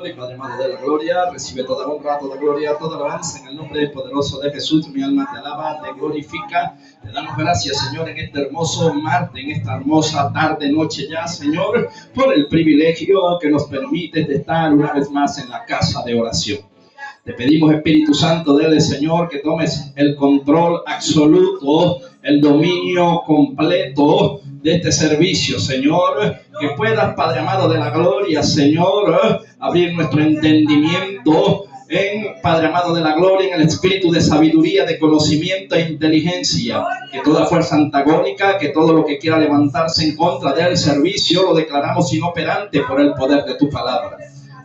Y Padre amado de la gloria, recibe toda honra, toda gloria, toda alabanza en el nombre poderoso de Jesús. Mi alma te alaba, te glorifica. Te damos gracias, Señor, en este hermoso martes, en esta hermosa tarde, noche ya, Señor, por el privilegio que nos permite de estar una vez más en la casa de oración. Te pedimos, Espíritu Santo, dele, Señor, que tomes el control absoluto, el dominio completo de este servicio, Señor. Que puedas, Padre amado de la gloria, Señor, abrir nuestro entendimiento en, Padre amado de la gloria, en el espíritu de sabiduría, de conocimiento e inteligencia. Que toda fuerza antagónica, que todo lo que quiera levantarse en contra del servicio, lo declaramos inoperante por el poder de tu palabra.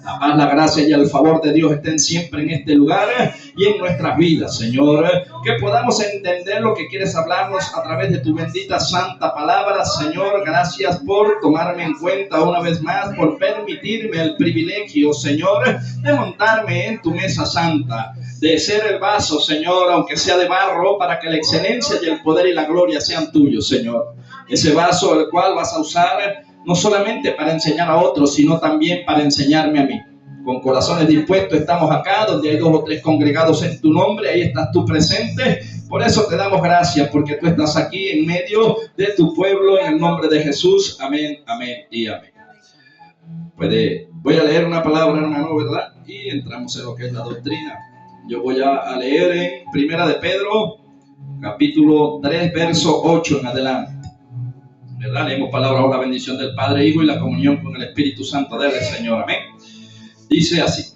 La paz, la gracia y el favor de Dios estén siempre en este lugar y en nuestras vidas, Señor. Que podamos entender lo que quieres hablarnos a través de tu bendita santa palabra, Señor. Gracias por tomarme en cuenta una vez más, por permitirme el privilegio, Señor, de montarme en tu mesa santa, de ser el vaso, Señor, aunque sea de barro, para que la excelencia y el poder y la gloria sean tuyos, Señor. Ese vaso el cual vas a usar no solamente para enseñar a otros, sino también para enseñarme a mí. Con corazones dispuestos estamos acá, donde hay 2 o 3 congregados en tu nombre, ahí estás tú presente. Por eso te damos gracias, porque tú estás aquí en medio de tu pueblo, en el nombre de Jesús. Amén, amén y amén. Voy a leer una palabra, hermano, ¿verdad? Y entramos en lo que es la doctrina. Yo voy a leer en Primera de Pedro, capítulo 3, verso 8 en adelante. ¿Verdad? Leemos palabra o la bendición del Padre, Hijo y la comunión con el Espíritu Santo del Señor. Amén. Dice así: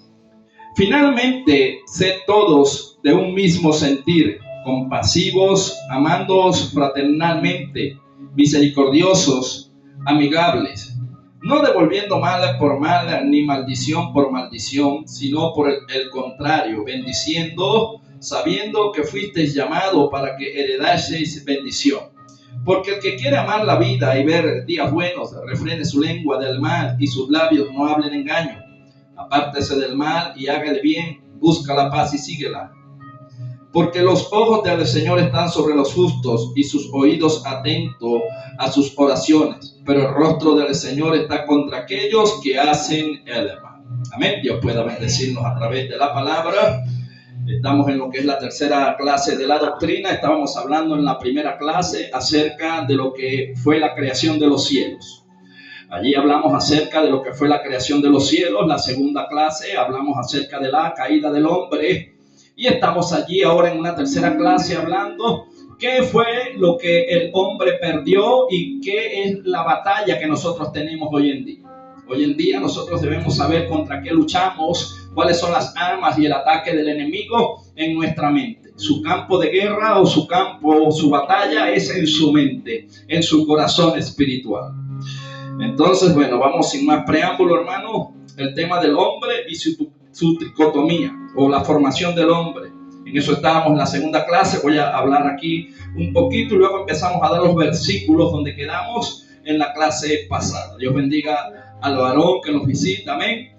finalmente, sed todos de un mismo sentir, compasivos, amándoos fraternalmente, misericordiosos, amigables, no devolviendo mal por mal, ni maldición por maldición, sino por el contrario, bendiciendo, sabiendo que fuisteis llamados para que heredaseis bendición. Porque el que quiere amar la vida y ver días buenos, refrene su lengua del mal y sus labios no hablen engaño. Apártese del mal y hágale bien, busca la paz y síguela. Porque los ojos del Señor están sobre los justos y sus oídos atentos a sus oraciones. Pero el rostro del Señor está contra aquellos que hacen el mal. Amén. Dios pueda bendecirnos a través de la palabra. Estamos en lo que es la tercera clase de la doctrina. Estábamos hablando en la primera clase acerca de lo que fue la creación de los cielos. Allí hablamos acerca de lo que fue la creación de los cielos. La segunda clase hablamos acerca de la caída del hombre. Y estamos allí ahora en una tercera clase hablando qué fue lo que el hombre perdió y qué es la batalla que nosotros tenemos hoy en día. Hoy en día nosotros debemos saber contra qué luchamos, cuáles son las armas y el ataque del enemigo en nuestra mente. Su campo de guerra o su batalla es en su mente, en su corazón espiritual. Entonces, bueno, vamos sin más preámbulo, hermano. El tema del hombre y su tricotomía o la formación del hombre. En eso estábamos en la segunda clase. Voy a hablar aquí un poquito y luego empezamos a dar los versículos donde quedamos en la clase pasada. Dios bendiga al varón que nos visita, amén.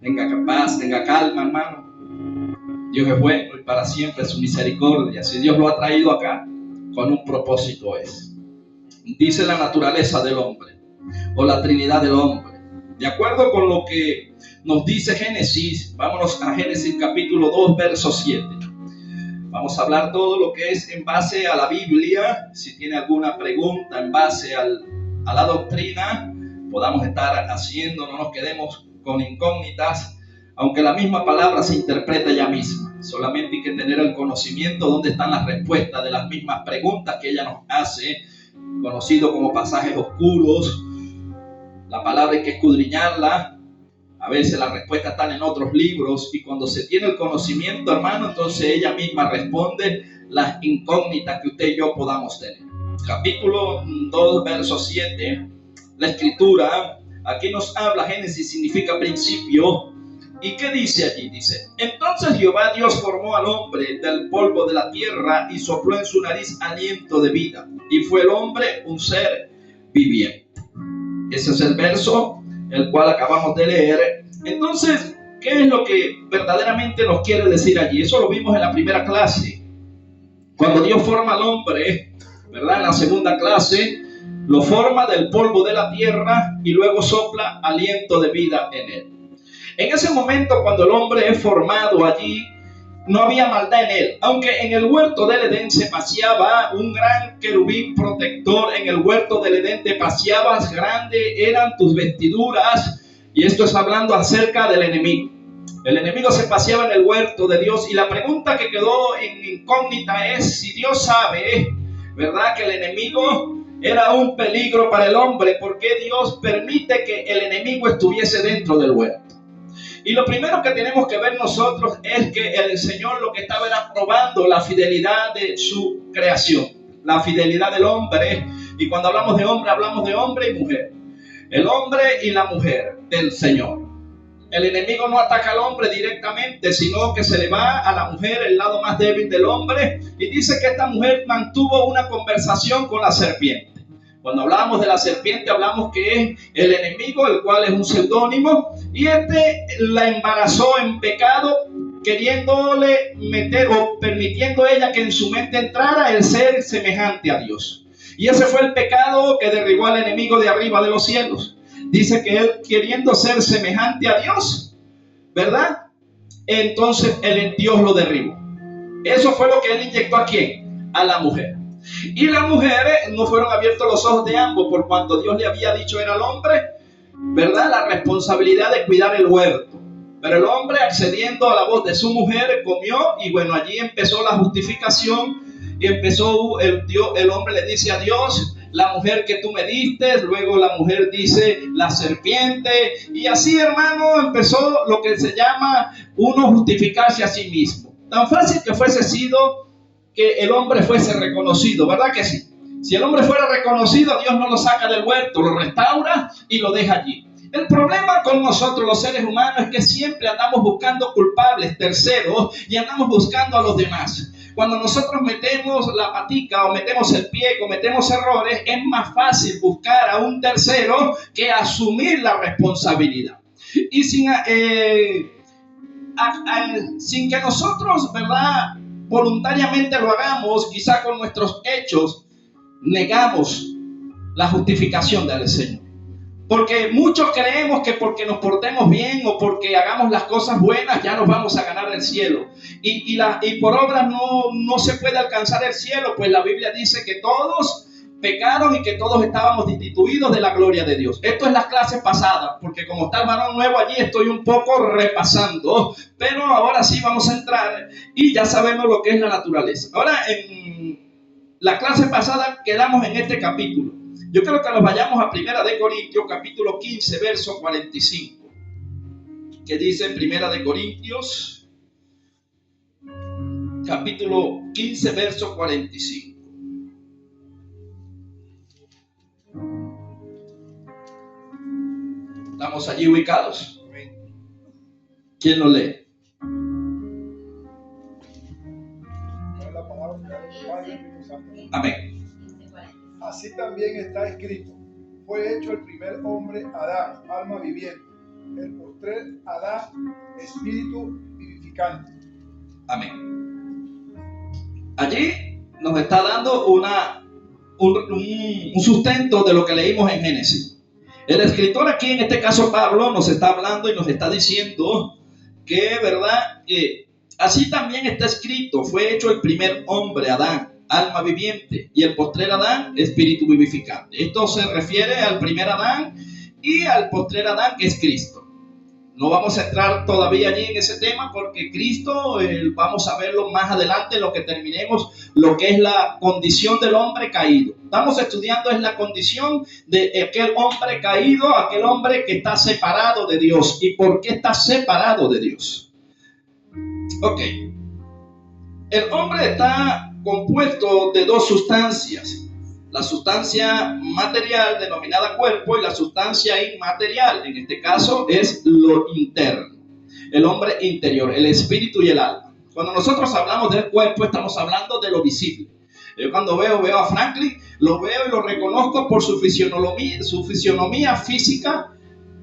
Tenga paz, tenga calma, hermano. Dios es bueno y para siempre su misericordia. Si Dios lo ha traído acá, con un propósito es. Dice la naturaleza del hombre, o la Trinidad del hombre. De acuerdo con lo que nos dice Génesis, vámonos a Génesis capítulo 2, verso 7. Vamos a hablar todo lo que es en base a la Biblia. Si tiene alguna pregunta en base a la doctrina, podamos estar haciendo, no nos quedemos con incógnitas, aunque la misma palabra se interpreta ella misma. Solamente hay que tener el conocimiento dónde están las respuestas de las mismas preguntas que ella nos hace, conocido como pasajes oscuros. La palabra hay que escudriñarla. A veces las respuestas están en otros libros y cuando se tiene el conocimiento, hermano, entonces ella misma responde las incógnitas que usted y yo podamos tener. Capítulo 2, verso 7. La escritura, aquí nos habla, Génesis significa principio. ¿Y qué dice allí? Dice: entonces Jehová Dios formó al hombre del polvo de la tierra y sopló en su nariz aliento de vida. Y fue el hombre un ser viviente. Ese es el verso el cual acabamos de leer. Entonces, ¿qué es lo que verdaderamente nos quiere decir allí? Eso lo vimos en la primera clase. Cuando Dios forma al hombre, ¿verdad? En la segunda clase, lo forma del polvo de la tierra y luego sopla aliento de vida en él. En ese momento, cuando el hombre es formado allí, no había maldad en él. Aunque en el huerto del Edén se paseaba un gran querubín protector, en el huerto del Edén te paseabas, grande eran tus vestiduras. Y esto es hablando acerca del enemigo. El enemigo se paseaba en el huerto de Dios, y la pregunta que quedó en incógnita es si Dios sabe, ¿verdad?, que el enemigo era un peligro para el hombre. ¿Por qué Dios permite que el enemigo estuviese dentro del huerto? Y lo primero que tenemos que ver nosotros es que el Señor lo que estaba era probando la fidelidad de su creación, la fidelidad del hombre. Y cuando hablamos de hombre y mujer. El hombre y la mujer del Señor. El enemigo no ataca al hombre directamente, sino que se le va a la mujer, el lado más débil del hombre. Y dice que esta mujer mantuvo una conversación con la serpiente. Cuando hablamos de la serpiente, hablamos que es el enemigo, el cual es un seudónimo, y la embarazó en pecado, queriéndole meter o permitiendo ella que en su mente entrara el ser semejante a Dios. Y ese fue el pecado que derribó al enemigo de arriba de los cielos. Dice que él, queriendo ser semejante a Dios, ¿verdad?, entonces el Dios lo derribó. Eso fue lo que él inyectó ¿a quién? A la mujer. Y las mujeres no fueron abiertos los ojos de ambos, por cuanto Dios le había dicho era al hombre, ¿verdad?, la responsabilidad de cuidar el huerto. Pero el hombre, accediendo a la voz de su mujer, comió, y bueno, allí empezó la justificación. Y empezó el hombre le dice a Dios, la mujer que tú me diste. Luego la mujer dice, la serpiente. Y así, hermano, empezó lo que se llama uno justificarse a sí mismo. Tan fácil que fuese sido que el hombre fuese reconocido, ¿verdad que sí? Si el hombre fuera reconocido, Dios no lo saca del huerto, lo restaura y lo deja allí. El problema con nosotros los seres humanos es que siempre andamos buscando culpables, terceros, y andamos buscando a los demás. Cuando nosotros metemos la patica o metemos el pie, cometemos errores, es más fácil buscar a un tercero que asumir la responsabilidad. Y sin que nosotros, ¿verdad?, voluntariamente lo hagamos, quizá con nuestros hechos, negamos la justificación del Señor. Porque muchos creemos que porque nos portemos bien o porque hagamos las cosas buenas ya nos vamos a ganar el cielo. Y por obras no se puede alcanzar el cielo, pues la Biblia dice que todos pecaron y que todos estábamos destituidos de la gloria de Dios. Esto es las clases pasadas, porque como está el varón nuevo allí, estoy un poco repasando. Pero ahora sí vamos a entrar y ya sabemos lo que es la naturaleza. Ahora, en la clase pasada quedamos en este capítulo. Yo creo que nos vayamos a 1 Corintios, capítulo 15, verso 45. Que dice en 1 Corintios, capítulo 15, verso 45. ¿Estamos allí ubicados? ¿Quién lo lee? Amén. Así también está escrito: fue hecho el primer hombre, Adán, alma viviente; el postrer, Adán, espíritu vivificante. Amén. Allí nos está dando un sustento de lo que leímos en Génesis. El escritor aquí, en este caso Pablo, nos está hablando y nos está diciendo que, ¿verdad?, que así también está escrito: fue hecho el primer hombre, Adán, alma viviente, y el postrer Adán, espíritu vivificante. Esto se refiere al primer Adán y al postrer Adán, que es Cristo. No vamos a entrar todavía allí en ese tema, porque Cristo vamos a verlo más adelante en lo que terminemos lo que es la condición del hombre caído. Estamos estudiando es la condición de aquel hombre caído, aquel hombre que está separado de Dios. ¿Y por qué está separado de Dios? Ok. El hombre está compuesto de dos sustancias: la sustancia material denominada cuerpo y la sustancia inmaterial. En este caso es lo interno, el hombre interior, el espíritu y el alma. Cuando nosotros hablamos del cuerpo, estamos hablando de lo visible. Yo cuando veo a Franklin, lo veo y lo reconozco por su fisionomía física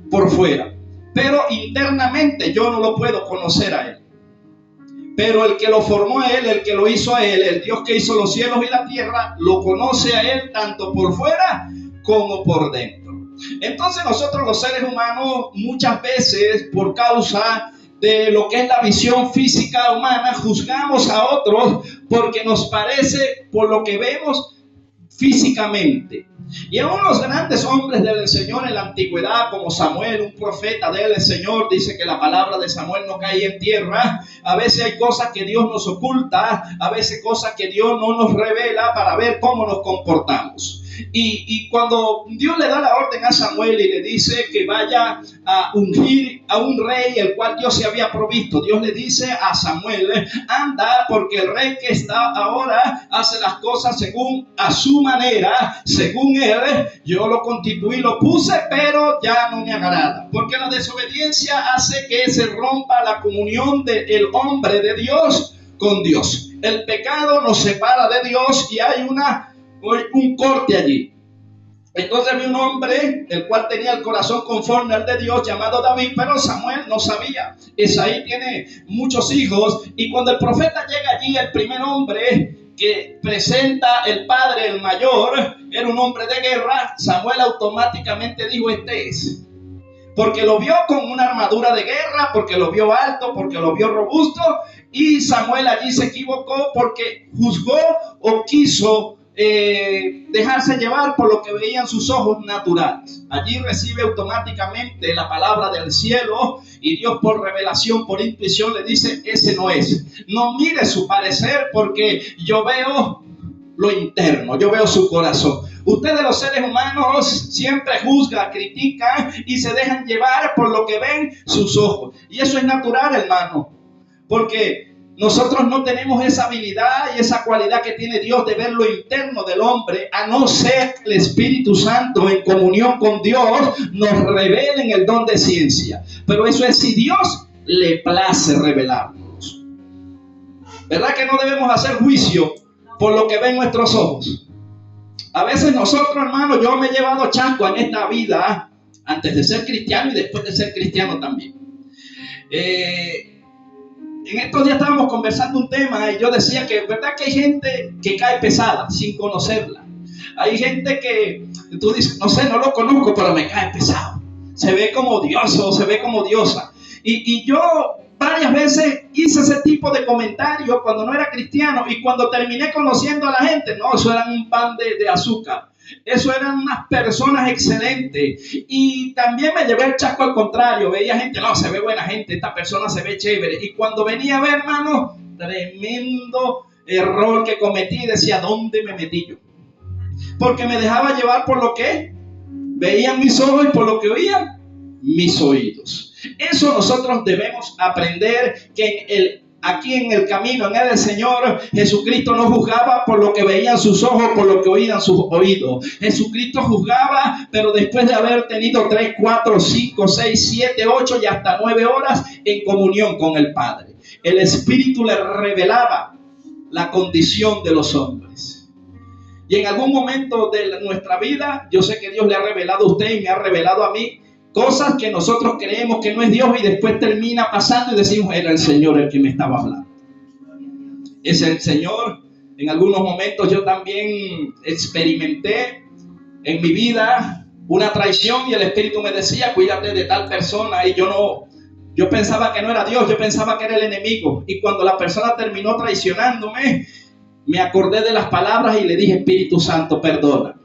por fuera, pero internamente yo no lo puedo conocer a él. Pero el que lo formó a él, el que lo hizo a él, el Dios que hizo los cielos y la tierra, lo conoce a él tanto por fuera como por dentro. Entonces nosotros los seres humanos muchas veces por causa de lo que es la visión física humana juzgamos a otros porque nos parece por lo que vemos físicamente. Y aún los grandes hombres del Señor en la antigüedad, como Samuel, un profeta del Señor, dice que la palabra de Samuel no cae en tierra. A veces hay cosas que Dios nos oculta, a veces cosas que Dios no nos revela para ver cómo nos comportamos. Y cuando Dios le da la orden a Samuel y le dice que vaya a ungir a un rey, el cual Dios se había provisto, Dios le dice a Samuel, anda, porque el rey que está ahora hace las cosas según a su manera, según él. Yo lo constituí, lo puse, pero ya no me agrada, porque la desobediencia hace que se rompa la comunión del hombre de Dios con Dios. El pecado nos separa de Dios y hay un corte allí. Entonces había un hombre el cual tenía el corazón conforme al de Dios, llamado David, pero Samuel no sabía. Esaí tiene muchos hijos, y cuando el profeta llega allí, el primer hombre que presenta el padre, el mayor, era un hombre de guerra. Samuel automáticamente dijo: este es. Porque lo vio con una armadura de guerra, porque lo vio alto, porque lo vio robusto. Y Samuel allí se equivocó porque juzgó o quiso dejarse llevar por lo que veían sus ojos naturales. Allí recibe automáticamente la palabra del cielo, y Dios por revelación, por intuición le dice: ese no es. No mire su parecer, porque yo veo lo interno, yo veo su corazón. Ustedes, los seres humanos, siempre juzgan, critican y se dejan llevar por lo que ven sus ojos. Y eso es natural, hermano, porque nosotros no tenemos esa habilidad y esa cualidad que tiene Dios de ver lo interno del hombre, a no ser que el Espíritu Santo, en comunión con Dios, nos revele en el don de ciencia. Pero eso es si Dios le place revelarnos. ¿Verdad que no debemos hacer juicio por lo que ven nuestros ojos? A veces nosotros, hermanos, yo me he llevado chasco en esta vida, antes de ser cristiano y después de ser cristiano también. En estos días estábamos conversando un tema y yo decía que verdad que hay gente que cae pesada sin conocerla. Hay gente que tú dices: no sé, no lo conozco, pero me cae pesado. Se ve como dioso, se ve como diosa. Y yo varias veces hice ese tipo de comentarios cuando no era cristiano, y cuando terminé conociendo a la gente, no, eso era un pan de azúcar. Eso eran unas personas excelentes. Y también me llevé el chasco al contrario. Veía gente: no, se ve buena gente, esta persona se ve chévere. Y cuando venía a ver, hermano, tremendo error que cometí. Decía: ¿dónde me metí yo? Porque me dejaba llevar por lo que veían mis ojos y por lo que oían mis oídos. Eso nosotros debemos aprender, que aquí en el camino, en el Señor, Jesucristo no juzgaba por lo que veían sus ojos, por lo que oían sus oídos. Jesucristo juzgaba, pero después de haber tenido 3, 4, 5, 6, 7, 8 y hasta 9 horas en comunión con el Padre. El Espíritu le revelaba la condición de los hombres. Y en algún momento de nuestra vida, yo sé que Dios le ha revelado a usted y me ha revelado a mí cosas que nosotros creemos que no es Dios, y después termina pasando y decimos: era el Señor el que me estaba hablando. Es el Señor. En algunos momentos yo también experimenté en mi vida una traición, y el Espíritu me decía: cuídate de tal persona. Y yo pensaba que no era Dios, yo pensaba que era el enemigo. Y cuando la persona terminó traicionándome, me acordé de las palabras y le dije: Espíritu Santo, perdona.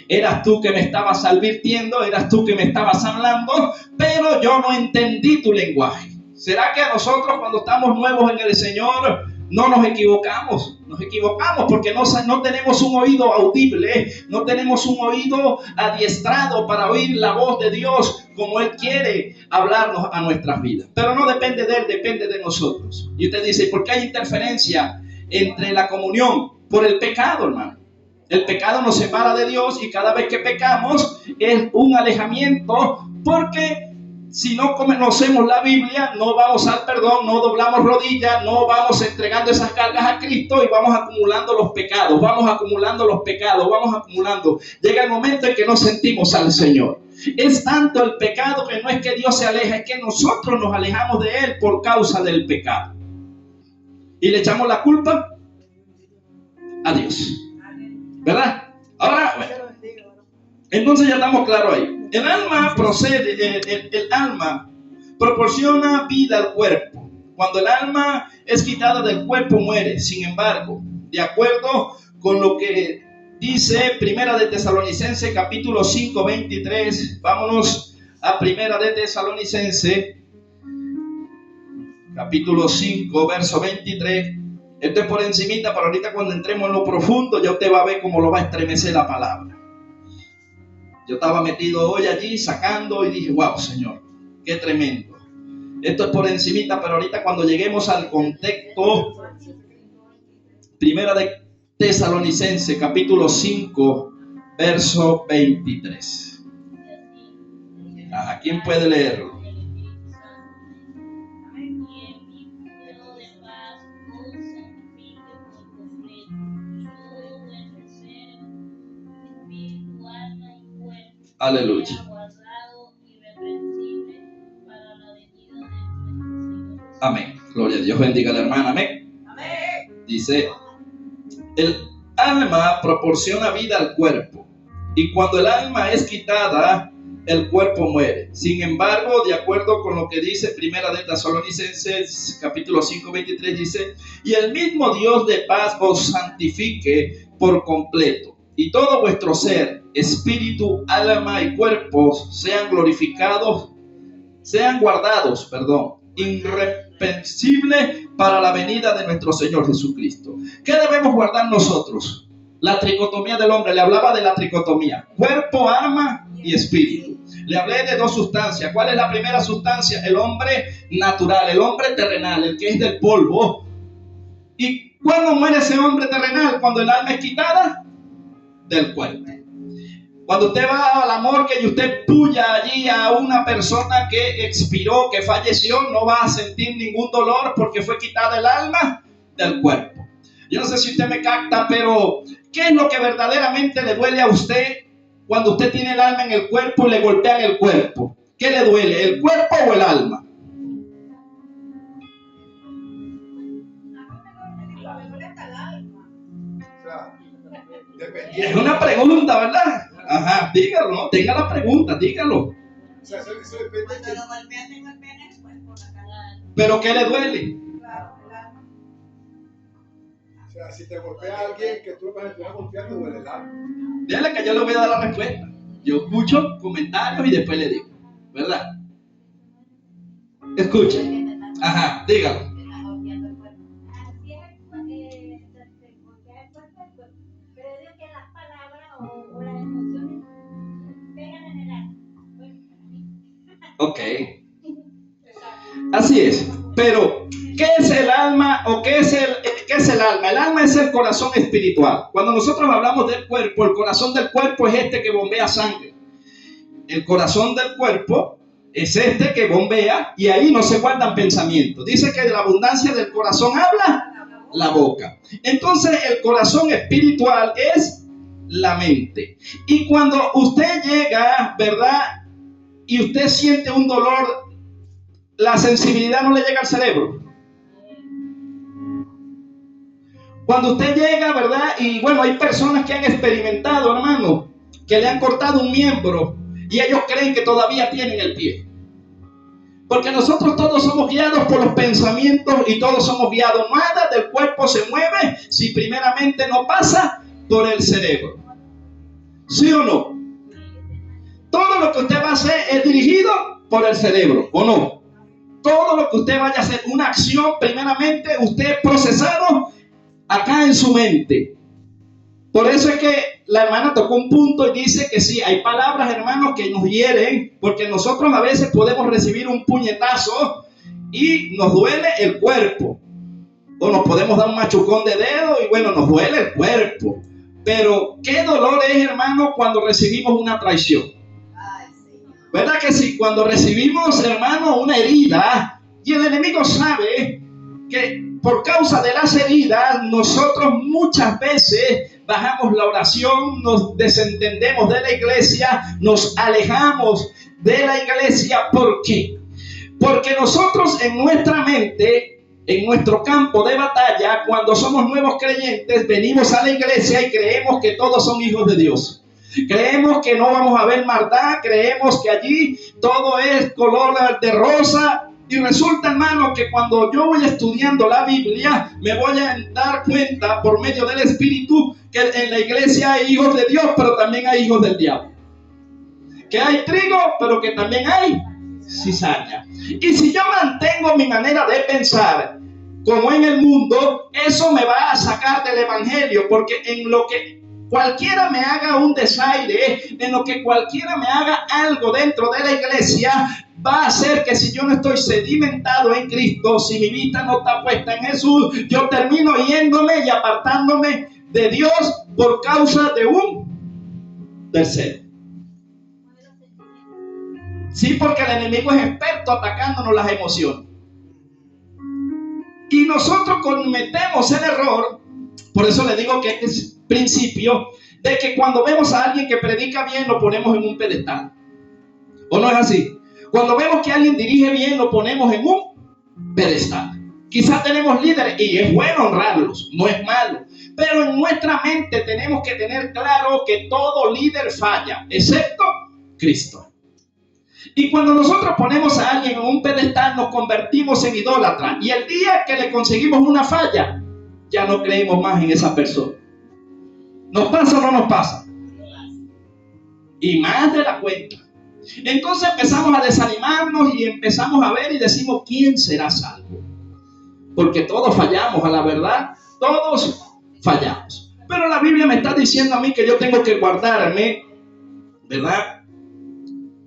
Eras tú que me estabas advirtiendo, eras tú que me estabas hablando, pero yo no entendí tu lenguaje. ¿Será que a nosotros, cuando estamos nuevos en el Señor, no nos equivocamos? Nos equivocamos porque no tenemos un oído audible, no tenemos un oído adiestrado para oír la voz de Dios como Él quiere hablarnos a nuestras vidas. Pero no depende de Él, depende de nosotros. Y usted dice: ¿por qué hay interferencia entre la comunión? Por el pecado, hermano. El pecado nos separa de Dios, y cada vez que pecamos es un alejamiento, porque si no conocemos la Biblia, no vamos al perdón, no doblamos rodillas, no vamos entregando esas cargas a Cristo, y vamos acumulando los pecados, vamos acumulando. Llega el momento en que no sentimos al Señor. Es tanto el pecado que no es que Dios se aleja, es que nosotros nos alejamos de Él por causa del pecado. Y le echamos la culpa a Dios. ¿Verdad? Ahora, bueno, Entonces ya estamos claros ahí. El alma procede, el alma proporciona vida al cuerpo. Cuando el alma es quitada del cuerpo muere. Sin embargo, de acuerdo con lo que dice Primera de Tesalonicenses capítulo 5, 23, vámonos a Primera de Tesalonicenses capítulo 5, verso 23. Esto es por encimita, pero ahorita cuando entremos en lo profundo ya usted va a ver cómo lo va a estremecer la palabra. Yo estaba metido hoy allí sacando y dije, wow, Señor, qué tremendo. Esto es por encimita, pero ahorita cuando lleguemos al contexto, Primera de Tesalonicenses, capítulo 5, verso 23. ¿Quién puede leerlo? Aleluya. Amén. Gloria a Dios. Bendiga a la hermana. Amén. Amén. Dice, el alma proporciona vida al cuerpo, y cuando el alma es quitada, el cuerpo muere. Sin embargo, de acuerdo con lo que dice Primera de Tesalonicenses, capítulo 5, 23, dice, y el mismo Dios de paz os santifique por completo, y todo vuestro ser, espíritu, alma y cuerpo sean glorificados, sean guardados, irreprensibles para la venida de nuestro Señor Jesucristo. ¿Qué debemos guardar nosotros? La tricotomía del hombre. Le hablaba de la tricotomía: cuerpo, alma y espíritu. Le hablé de dos sustancias. ¿Cuál es la primera sustancia? El hombre natural, el hombre terrenal, el que es del polvo. ¿Y cuándo muere ese hombre terrenal? Cuando el alma es quitada del cuerpo. Cuando usted va a la morgue y usted puya allí a una persona que expiró, que falleció, no va a sentir ningún dolor porque fue quitada el alma del cuerpo. Yo no sé si usted me capta, pero ¿qué es lo que verdaderamente le duele a usted cuando usted tiene el alma en el cuerpo y le golpean el cuerpo? ¿Qué le duele, el cuerpo o el alma? Es una pregunta, ¿verdad? Ajá, dígalo, ¿no? Tenga la pregunta, dígalo. O sea, eso depende de... ¿Pero qué le duele? O sea, si te golpea a alguien que tú vas a golpear, te duele el alma. Dígale que yo le voy a dar la respuesta. Yo escucho comentarios y después le digo, ¿verdad? Escuchen. Ajá, dígalo. Ok, así es. Pero, ¿qué es el alma o qué es el alma? El alma es el corazón espiritual. Cuando nosotros hablamos del cuerpo, el corazón del cuerpo es este que bombea sangre. El corazón del cuerpo es este que bombea y ahí no se guardan pensamientos. Dice que de la abundancia del corazón habla la boca. Entonces, el corazón espiritual es la mente. Y cuando usted llega, ¿verdad?, y usted siente un dolor, la sensibilidad no le llega al cerebro. Cuando usted llega, ¿verdad? Y bueno, hay personas que han experimentado, hermano, que le han cortado un miembro y ellos creen que todavía tienen el pie. Porque nosotros todos somos guiados por los pensamientos y todos somos guiados. Nada del cuerpo se mueve si primeramente no pasa por el cerebro. ¿Sí o no? Todo lo que usted va a hacer es dirigido por el cerebro, ¿o no? Todo lo que usted vaya a hacer, una acción, primeramente usted procesado acá en su mente. Por eso es que la hermana tocó un punto y dice que sí, hay palabras, hermanos, que nos hieren, porque nosotros a veces podemos recibir un puñetazo y nos duele el cuerpo. O nos podemos dar un machucón de dedo y bueno, nos duele el cuerpo. Pero qué dolor es, hermano, cuando recibimos una traición. ¿Verdad que sí? Cuando recibimos, hermano, una herida y el enemigo sabe que por causa de las heridas nosotros muchas veces bajamos la oración, nos desentendemos de la iglesia, nos alejamos de la iglesia. ¿Por qué? Porque nosotros en nuestra mente, en nuestro campo de batalla, cuando somos nuevos creyentes, venimos a la iglesia y creemos que todos son hijos de Dios. Creemos que no vamos a ver maldad, creemos que allí todo es color de rosa. Y resulta, hermano, que cuando yo voy estudiando la Biblia, me voy a dar cuenta por medio del Espíritu que en la iglesia hay hijos de Dios, pero también hay hijos del diablo. Que hay trigo, pero que también hay cizaña. Y si yo mantengo mi manera de pensar como en el mundo, eso me va a sacar del evangelio, porque en lo que cualquiera me haga un desaire, en lo que cualquiera me haga algo dentro de la iglesia, va a hacer que si yo no estoy sedimentado en Cristo, si mi vida no está puesta en Jesús, yo termino yéndome y apartándome de Dios por causa de un tercero. Sí, porque el enemigo es experto atacándonos las emociones. Y nosotros cometemos el error, por eso le digo que este es principio, de que cuando vemos a alguien que predica bien, lo ponemos en un pedestal. ¿O no es así? Cuando vemos que alguien dirige bien, lo ponemos en un pedestal. Quizás tenemos líderes y es bueno honrarlos, no es malo. Pero en nuestra mente tenemos que tener claro que todo líder falla, excepto Cristo. Y cuando nosotros ponemos a alguien en un pedestal, nos convertimos en idólatras. Y el día que le conseguimos una falla, ya no creemos más en esa persona. ¿Nos pasa o no nos pasa? Y más de la cuenta. Entonces empezamos a desanimarnos y empezamos a ver y decimos, ¿quién será salvo? Porque todos fallamos, a la verdad, todos fallamos. Pero la Biblia me está diciendo a mí que yo tengo que guardarme, ¿verdad?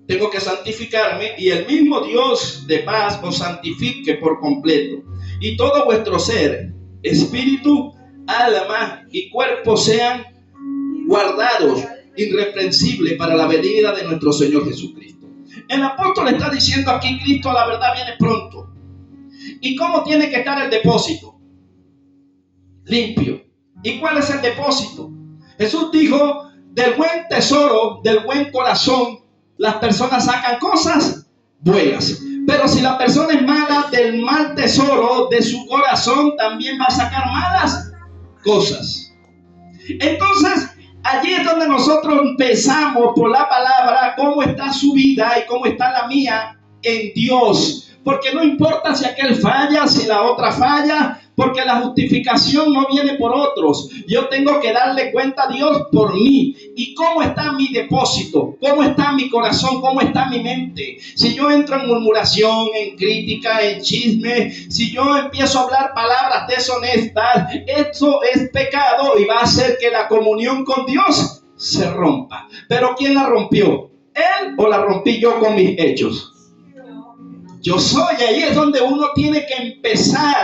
Tengo que santificarme, y el mismo Dios de paz os santifique por completo. Y todo vuestro ser, espíritu, alma y cuerpo sean guardados irreprensibles para la venida de nuestro Señor Jesucristo. El apóstol está diciendo aquí, Cristo a la verdad viene pronto. ¿Y cómo tiene que estar el depósito? Limpio. ¿Y cuál es el depósito? Jesús dijo, del buen tesoro, del buen corazón, las personas sacan cosas buenas. Pero si la persona es mala, del mal tesoro de su corazón también va a sacar malas cosas. Entonces, allí es donde nosotros empezamos por la palabra, cómo está su vida y cómo está la mía en Dios. Porque no importa si aquel falla, si la otra falla, porque la justificación no viene por otros. Yo tengo que darle cuenta a Dios por mí. ¿Y cómo está mi depósito? ¿Cómo está mi corazón? ¿Cómo está mi mente? Si yo entro en murmuración, en crítica, en chisme, si yo empiezo a hablar palabras deshonestas, eso es pecado y va a hacer que la comunión con Dios se rompa. ¿Pero quién la rompió? ¿Él o la rompí yo con mis hechos? Yo soy, ahí es donde uno tiene que empezar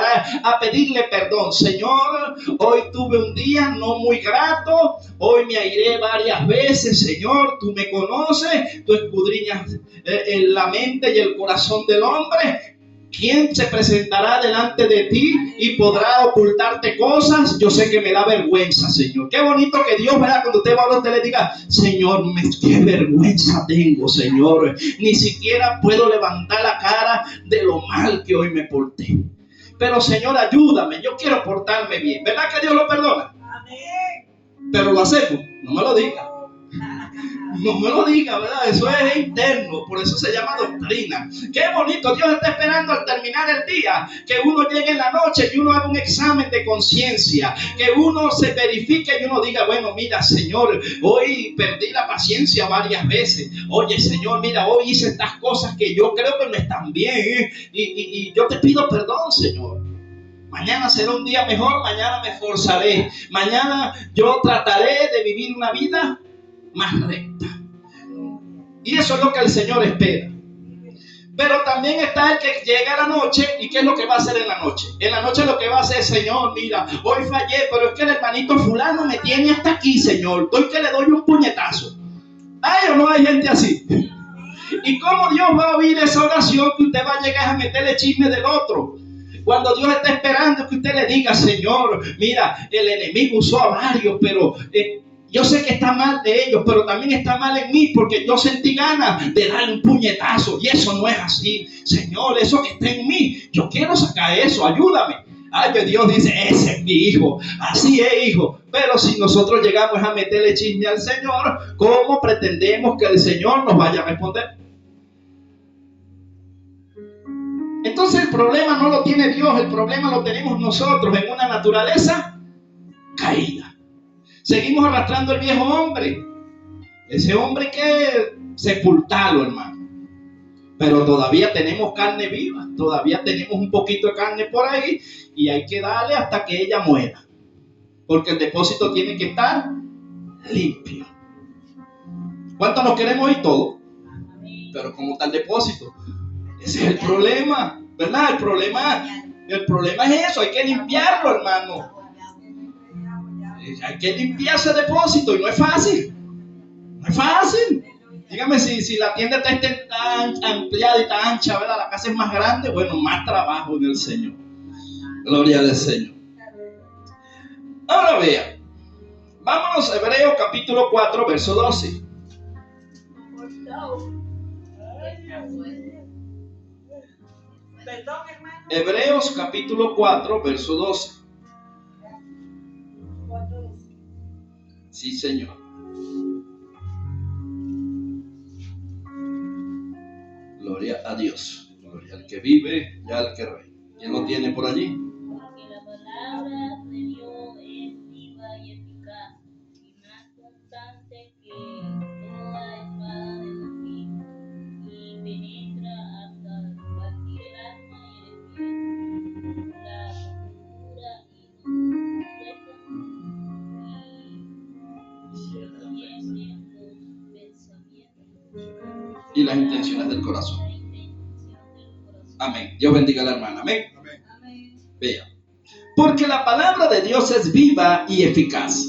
a pedirle perdón. Señor, hoy tuve un día no muy grato, hoy me airé varias veces. Señor, tú me conoces, tú escudriñas la mente y el corazón del hombre. ¿Quién se presentará delante de ti y podrá ocultarte cosas? Yo sé que me da vergüenza, Señor. Qué bonito que Dios, ¿verdad? Cuando usted va a usted le diga, Señor, qué vergüenza tengo, Señor. Ni siquiera puedo levantar la cara de lo mal que hoy me porté. Pero, Señor, ayúdame. Yo quiero portarme bien. ¿Verdad que Dios lo perdona? Amén. Pero lo hacemos. No me lo diga. No me lo diga, ¿verdad? Eso es interno, por eso se llama doctrina. Qué bonito, Dios está esperando al terminar el día, que uno llegue en la noche y uno haga un examen de conciencia, que uno se verifique y uno diga, bueno, mira, Señor, hoy perdí la paciencia varias veces. Oye, Señor, mira, hoy hice estas cosas que yo creo que no están bien, y yo te pido perdón, Señor. Mañana será un día mejor, mañana me esforzaré, mañana yo trataré de vivir una vida más recta. Y eso es lo que el Señor espera. Pero también está el que llega a la noche. ¿Y qué es lo que va a hacer en la noche? En la noche lo que va a hacer, Señor, mira, hoy fallé, pero es que el hermanito fulano me tiene hasta aquí, Señor. Estoy que le doy un puñetazo. ¿Hay o no hay gente así? ¿Y cómo Dios va a oír esa oración que usted va a llegar a meterle chisme del otro? Cuando Dios está esperando que usted le diga, Señor, mira, el enemigo usó a varios, pero yo sé que está mal de ellos, pero también está mal en mí, porque yo sentí ganas de darle un puñetazo, y eso no es así. Señor, eso que está en mí, yo quiero sacar eso, ayúdame. Ay, que Dios dice, ese es mi hijo, así es, hijo. Pero si nosotros llegamos a meterle chisme al Señor, ¿cómo pretendemos que el Señor nos vaya a responder? Entonces el problema no lo tiene Dios, el problema lo tenemos nosotros en una naturaleza caída. Seguimos arrastrando el viejo hombre. Ese hombre que sepultarlo, hermano. Pero todavía tenemos carne viva, todavía tenemos un poquito de carne por ahí y hay que darle hasta que ella muera. Porque el depósito tiene que estar limpio. ¿Cuántos nos queremos ir todos? Pero ¿cómo está el depósito? Ese es el problema, ¿verdad? El problema es eso, hay que limpiarlo, hermano. Hay que limpiar ese depósito y no es fácil. No es fácil. Dígame si la tienda está tan ampliada y tan ancha, ¿verdad? La casa es más grande, bueno, más trabajo en el Señor. Gloria al Señor. Ahora vean, vámonos a Hebreos capítulo 4, verso 12. Hebreos capítulo 4, verso 12. Sí, Señor. Gloria a Dios. Gloria al que vive y al que reina. ¿Quién lo tiene por allí? Porque la palabra de Dios es viva y eficaz y más constante que toda espada de dos filos y penetra hasta partir el alma y el espíritu, la cordura y las intenciones del corazón. Amén. Dios bendiga a la hermana. Amén. Amén. Vea. Porque la palabra de Dios es viva y eficaz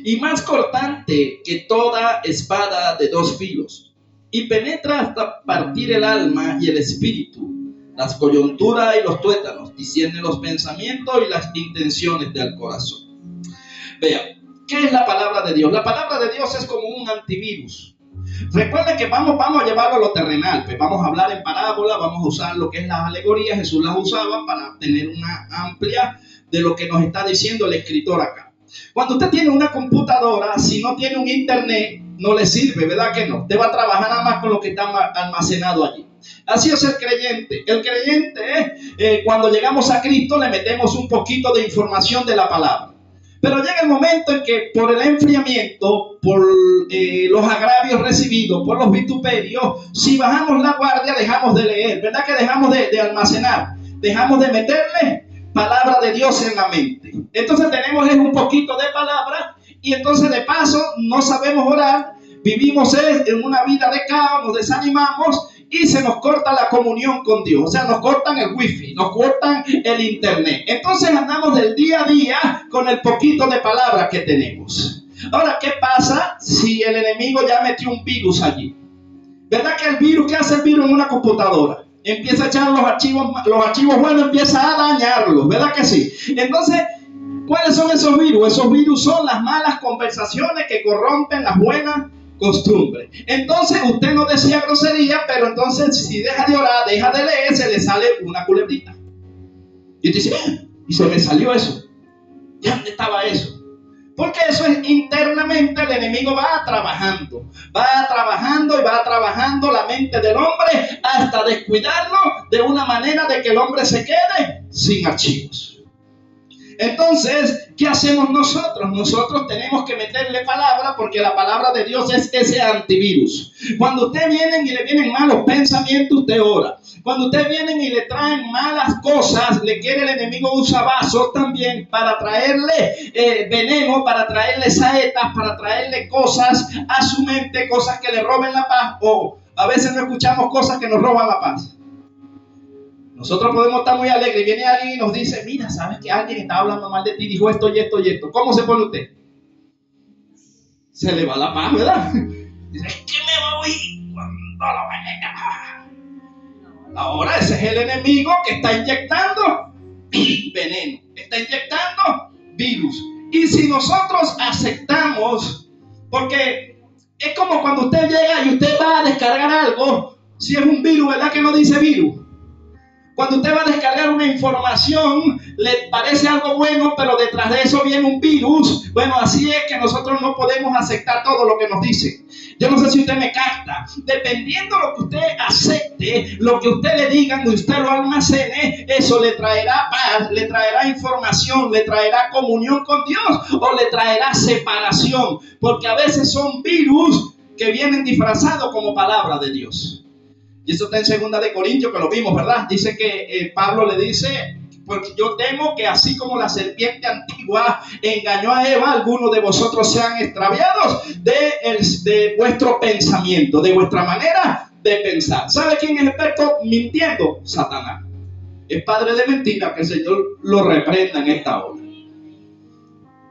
y más cortante que toda espada de dos filos y penetra hasta partir el alma y el espíritu, las coyunturas y los tuétanos, discierne los pensamientos y las intenciones del corazón. Vea, ¿qué es la palabra de Dios? La palabra de Dios es como un antivirus. Recuerden que vamos a llevarlo a lo terrenal, pues vamos a hablar en parábola, vamos a usar lo que es las alegorías. Jesús las usaba para tener una amplia de lo que nos está diciendo el escritor acá. Cuando usted tiene una computadora, si no tiene un internet, no le sirve, ¿verdad que no? Usted va a trabajar nada más con lo que está almacenado allí. Así es el creyente. El creyente, cuando llegamos a Cristo, le metemos un poquito de información de la palabra. Pero llega el momento en que por el enfriamiento, por los agravios recibidos, por los vituperios, si bajamos la guardia dejamos de leer, ¿verdad que dejamos de almacenar? Dejamos de meterle palabra de Dios en la mente. Entonces tenemos un poquito de palabra y entonces de paso no sabemos orar, vivimos en una vida de caos, nos desanimamos y se nos corta la comunión con Dios. O sea, nos cortan el wifi, nos cortan el internet. Entonces andamos del día a día con el poquito de palabra que tenemos. Ahora, ¿qué pasa si el enemigo ya metió un virus allí? ¿Verdad que el virus, qué hace el virus en una computadora? Empieza a echar los archivos buenos, empieza a dañarlos, ¿verdad que sí? Entonces, ¿cuáles son esos virus? Esos virus son las malas conversaciones que corrompen las buenas costumbres. Entonces, usted no decía grosería, pero entonces si deja de orar, deja de leer, se le sale una culebrita. Y usted dice, y se me salió eso. ¿Y dónde estaba eso? Porque eso es internamente, el enemigo va trabajando y va trabajando la mente del hombre hasta descuidarlo de una manera de que el hombre se quede sin archivos. Entonces, ¿qué hacemos nosotros? Nosotros tenemos que meterle palabra porque la palabra de Dios es ese antivirus. Cuando usted viene y le vienen malos pensamientos, usted ora. Cuando usted viene y le traen malas cosas, le quiere el enemigo usa vasos también para traerle veneno, para traerle saetas, para traerle cosas a su mente, cosas que le roben la paz, o a veces no escuchamos cosas que nos roban la paz. Nosotros podemos estar muy alegres y viene alguien y nos dice, mira, ¿sabes que alguien está hablando mal de ti? Dijo esto y esto y esto. ¿Cómo se pone usted? Se le va la paz, ¿verdad? Dice, es que me voy cuando lo vea. Ahora ese es el enemigo que está inyectando veneno, está inyectando virus. Y si nosotros aceptamos, porque es como cuando usted llega y usted va a descargar algo, si es un virus, ¿verdad que no dice virus? Cuando usted va a descargar una información, le parece algo bueno, pero detrás de eso viene un virus. Bueno, así es que nosotros no podemos aceptar todo lo que nos dicen. Yo no sé si usted me capta. Dependiendo de lo que usted acepte, lo que usted le digan, usted lo almacene, eso le traerá paz, le traerá información, le traerá comunión con Dios o le traerá separación. Porque a veces son virus que vienen disfrazados como palabra de Dios. Y eso está en 2 de Corintios, que lo vimos, ¿verdad? Dice que Pablo le dice, porque yo temo que así como la serpiente antigua engañó a Eva, algunos de vosotros sean extraviados de vuestro pensamiento, de vuestra manera de pensar. ¿Sabe quién es experto mintiendo? Satanás. Es padre de mentira, que el Señor lo reprenda en esta hora.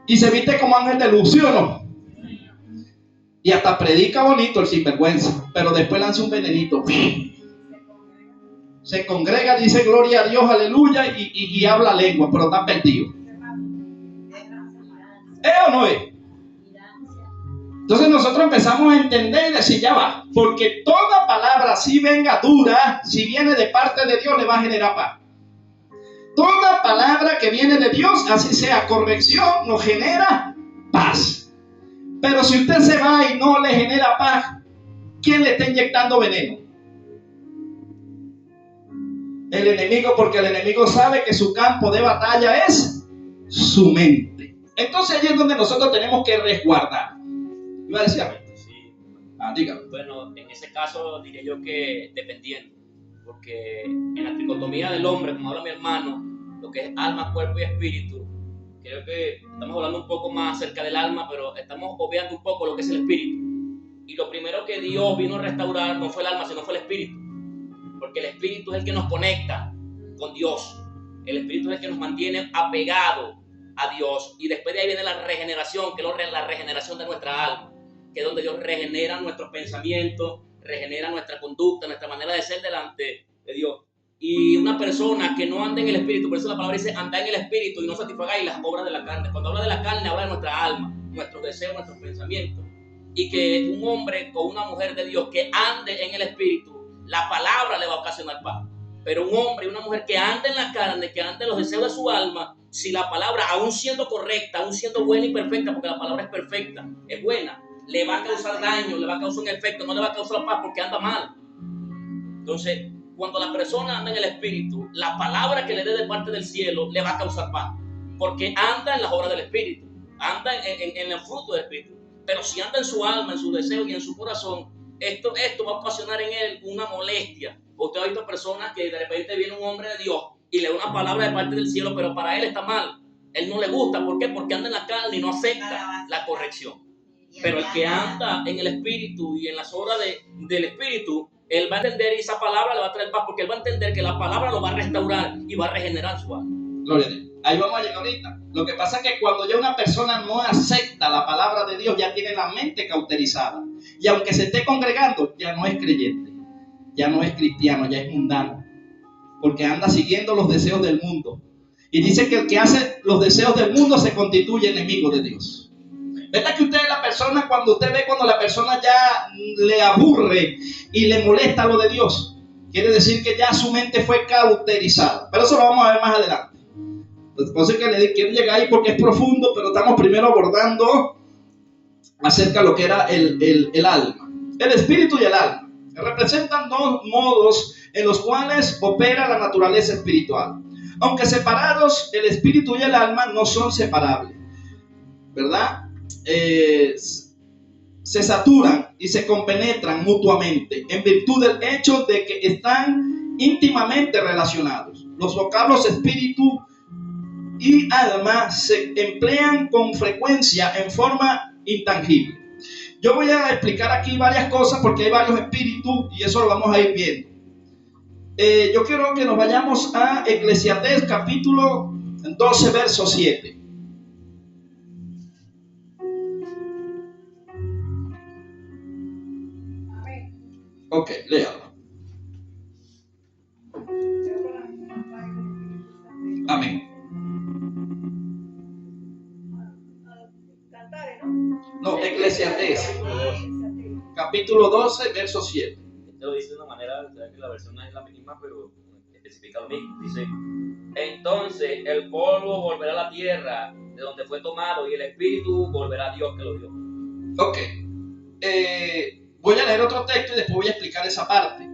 Y se viste como ángel de luz, ¿sí o no? Y hasta predica bonito el sinvergüenza, pero después lanza un venenito. Se congrega, dice gloria a Dios, aleluya, y habla lengua, pero está perdido. ¿Es o no es? Entonces nosotros empezamos a entender y decir, ya va, porque toda palabra, si venga dura, si viene de parte de Dios, le va a generar paz. Toda palabra que viene de Dios, así sea corrección, nos genera paz. Pero si usted se va y no le genera paz, ¿quién le está inyectando veneno? El enemigo, porque el enemigo sabe que su campo de batalla es su mente. Entonces allí es donde nosotros tenemos que resguardar. ¿Iba a decir a mí? Sí. Dígame. Bueno, en ese caso diría yo que dependiendo, porque en la tricotomía del hombre, como habla mi hermano, lo que es alma, cuerpo y espíritu, creo que estamos hablando un poco más acerca del alma, pero estamos obviando un poco lo que es el espíritu. Y lo primero que Dios vino a restaurar no fue el alma, sino fue el espíritu. Porque el espíritu es el que nos conecta con Dios. El espíritu es el que nos mantiene apegados a Dios. Y después de ahí viene la regeneración, que es la regeneración de nuestra alma, que es donde Dios regenera nuestros pensamientos, regenera nuestra conducta, nuestra manera de ser delante de Dios. Y una persona que no anda en el espíritu, por eso la palabra dice anda en el espíritu y no satisfagáis las obras de la carne. Cuando habla de la carne, habla de nuestra alma, nuestros deseos, nuestros pensamientos. Y que un hombre o una mujer de Dios que ande en el espíritu, la palabra le va a ocasionar paz. Pero un hombre y una mujer que ande en la carne, que ande en los deseos de su alma, si la palabra, aún siendo correcta, aún siendo buena y perfecta, porque la palabra es perfecta, es buena, le va a causar daño, le va a causar un efecto, no le va a causar paz porque anda mal. Entonces, cuando la persona anda en el espíritu, la palabra que le dé de parte del cielo le va a causar paz, porque anda en las obras del espíritu, anda en el fruto del espíritu. Pero si anda en su alma, en su deseo y en su corazón, esto va a ocasionar en él una molestia. Usted ha visto personas que de repente viene un hombre de Dios y le da una palabra de parte del cielo, pero para él está mal. Él no le gusta. ¿Por qué? Porque anda en la carne y no acepta la corrección. Pero el que anda en el espíritu y en las obras del espíritu, él va a entender y esa palabra le va a traer paz, porque él va a entender que la palabra lo va a restaurar y va a regenerar su alma. Gloria a Dios. Ahí vamos a llegar ahorita. Lo que pasa es que cuando ya una persona no acepta la palabra de Dios, ya tiene la mente cauterizada. Y aunque se esté congregando, ya no es creyente, ya no es cristiano, ya es mundano. Porque anda siguiendo los deseos del mundo. Y dice que el que hace los deseos del mundo se constituye enemigo de Dios. ¿Verdad que usted es la persona, cuando usted ve cuando la persona ya le aburre y le molesta lo de Dios? Quiere decir que ya su mente fue cauterizada. Pero eso lo vamos a ver más adelante. Entonces que le quiero llegar ahí porque es profundo, pero estamos primero abordando acerca de lo que era el alma. El espíritu y el alma representan dos modos en los cuales opera la naturaleza espiritual. Aunque separados, el espíritu y el alma no son separables, ¿verdad? Se saturan y se compenetran mutuamente en virtud del hecho de que están íntimamente relacionados. Los vocablos espíritu y alma se emplean con frecuencia en forma intangible. Yo voy a explicar aquí varias cosas porque hay varios espíritus y eso lo vamos a ir viendo. Yo quiero que nos vayamos a Eclesiastés capítulo 12, verso 7. Ok, léalo. Amén. No, Eclesiastés capítulo 12, verso 7. Este lo dice de una manera, que la versión no es la misma, pero especifica lo mismo. Dice, entonces el polvo volverá a la tierra de donde fue tomado y el espíritu volverá a Dios que lo dio. Ok. Voy a leer otro texto y después voy a explicar esa parte.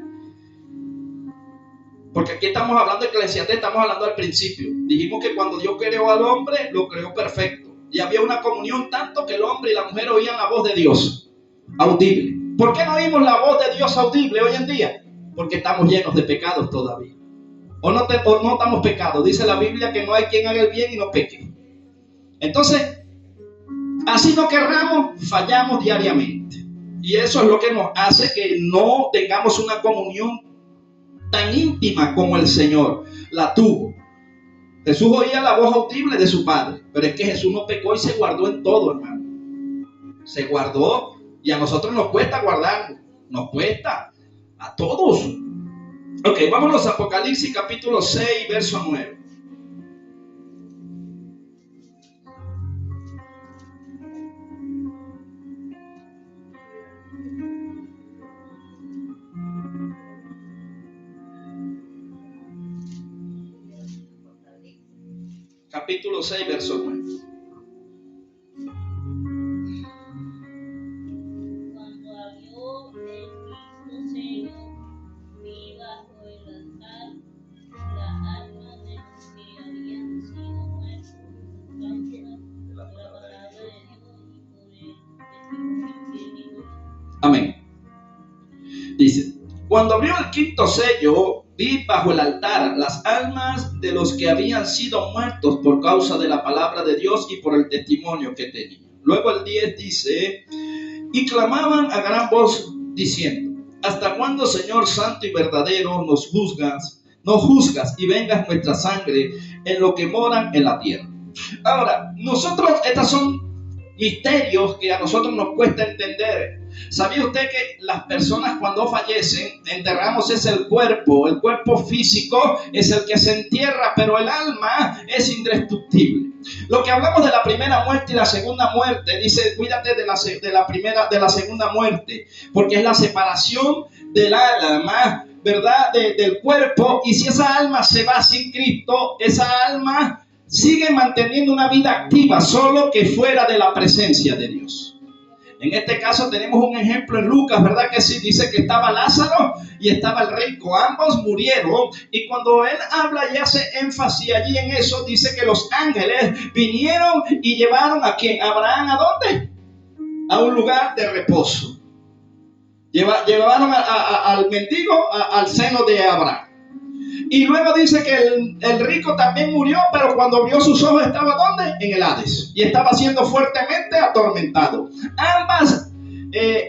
Porque aquí estamos hablando de Eclesiastés, estamos hablando al principio. Dijimos que cuando Dios creó al hombre, lo creó perfecto. Y había una comunión tanto que el hombre y la mujer oían la voz de Dios, audible. ¿Por qué no oímos la voz de Dios audible hoy en día? Porque estamos llenos de pecados todavía. O no estamos pecados. Dice la Biblia que no hay quien haga el bien y no peque. Entonces, así no querramos, fallamos diariamente. Y eso es lo que nos hace que no tengamos una comunión tan íntima como el Señor la tuvo. Jesús oía la voz audible de su Padre, pero es que Jesús no pecó y se guardó en todo, hermano. Se guardó y a nosotros nos cuesta guardarlo. Nos cuesta a todos. Ok, vámonos a Apocalipsis capítulo 6, verso 9. Capítulo 6, verso 9. Cuando abrió el quinto sello, vi bajo el altar las almas de los que habían sido muertos por causa de la palabra de Dios y por el testimonio que dio. Amén. Dice, cuando abrió el quinto sello, vi bajo el altar las almas de los que habían sido muertos por causa de la palabra de Dios y por el testimonio que tenían. Luego el 10 dice, y clamaban a gran voz diciendo, ¿hasta cuándo, Señor santo y verdadero, nos juzgas y vengas nuestra sangre en lo que moran en la tierra? Ahora, estos son misterios que a nosotros nos cuesta entender. ¿Sabía usted que las personas cuando fallecen, enterramos es el cuerpo físico es el que se entierra, pero el alma es indestructible? Lo que hablamos de la primera muerte y la segunda muerte, dice, cuídate de la segunda muerte, porque es la separación del alma, ¿verdad? Del cuerpo, y si esa alma se va sin Cristo, esa alma sigue manteniendo una vida activa, solo que fuera de la presencia de Dios. En este caso tenemos un ejemplo en Lucas, ¿verdad que sí? Dice que estaba Lázaro y estaba el rico, ambos murieron, y cuando él habla y hace énfasis allí en eso, dice que los ángeles vinieron y llevaron ¿a quién? ¿A Abraham a dónde? A un lugar de reposo. Llevaron al mendigo al seno de Abraham. Y luego dice que el rico también murió, pero cuando abrió sus ojos estaba ¿dónde? En el Hades. Y estaba siendo fuertemente atormentado. Ambas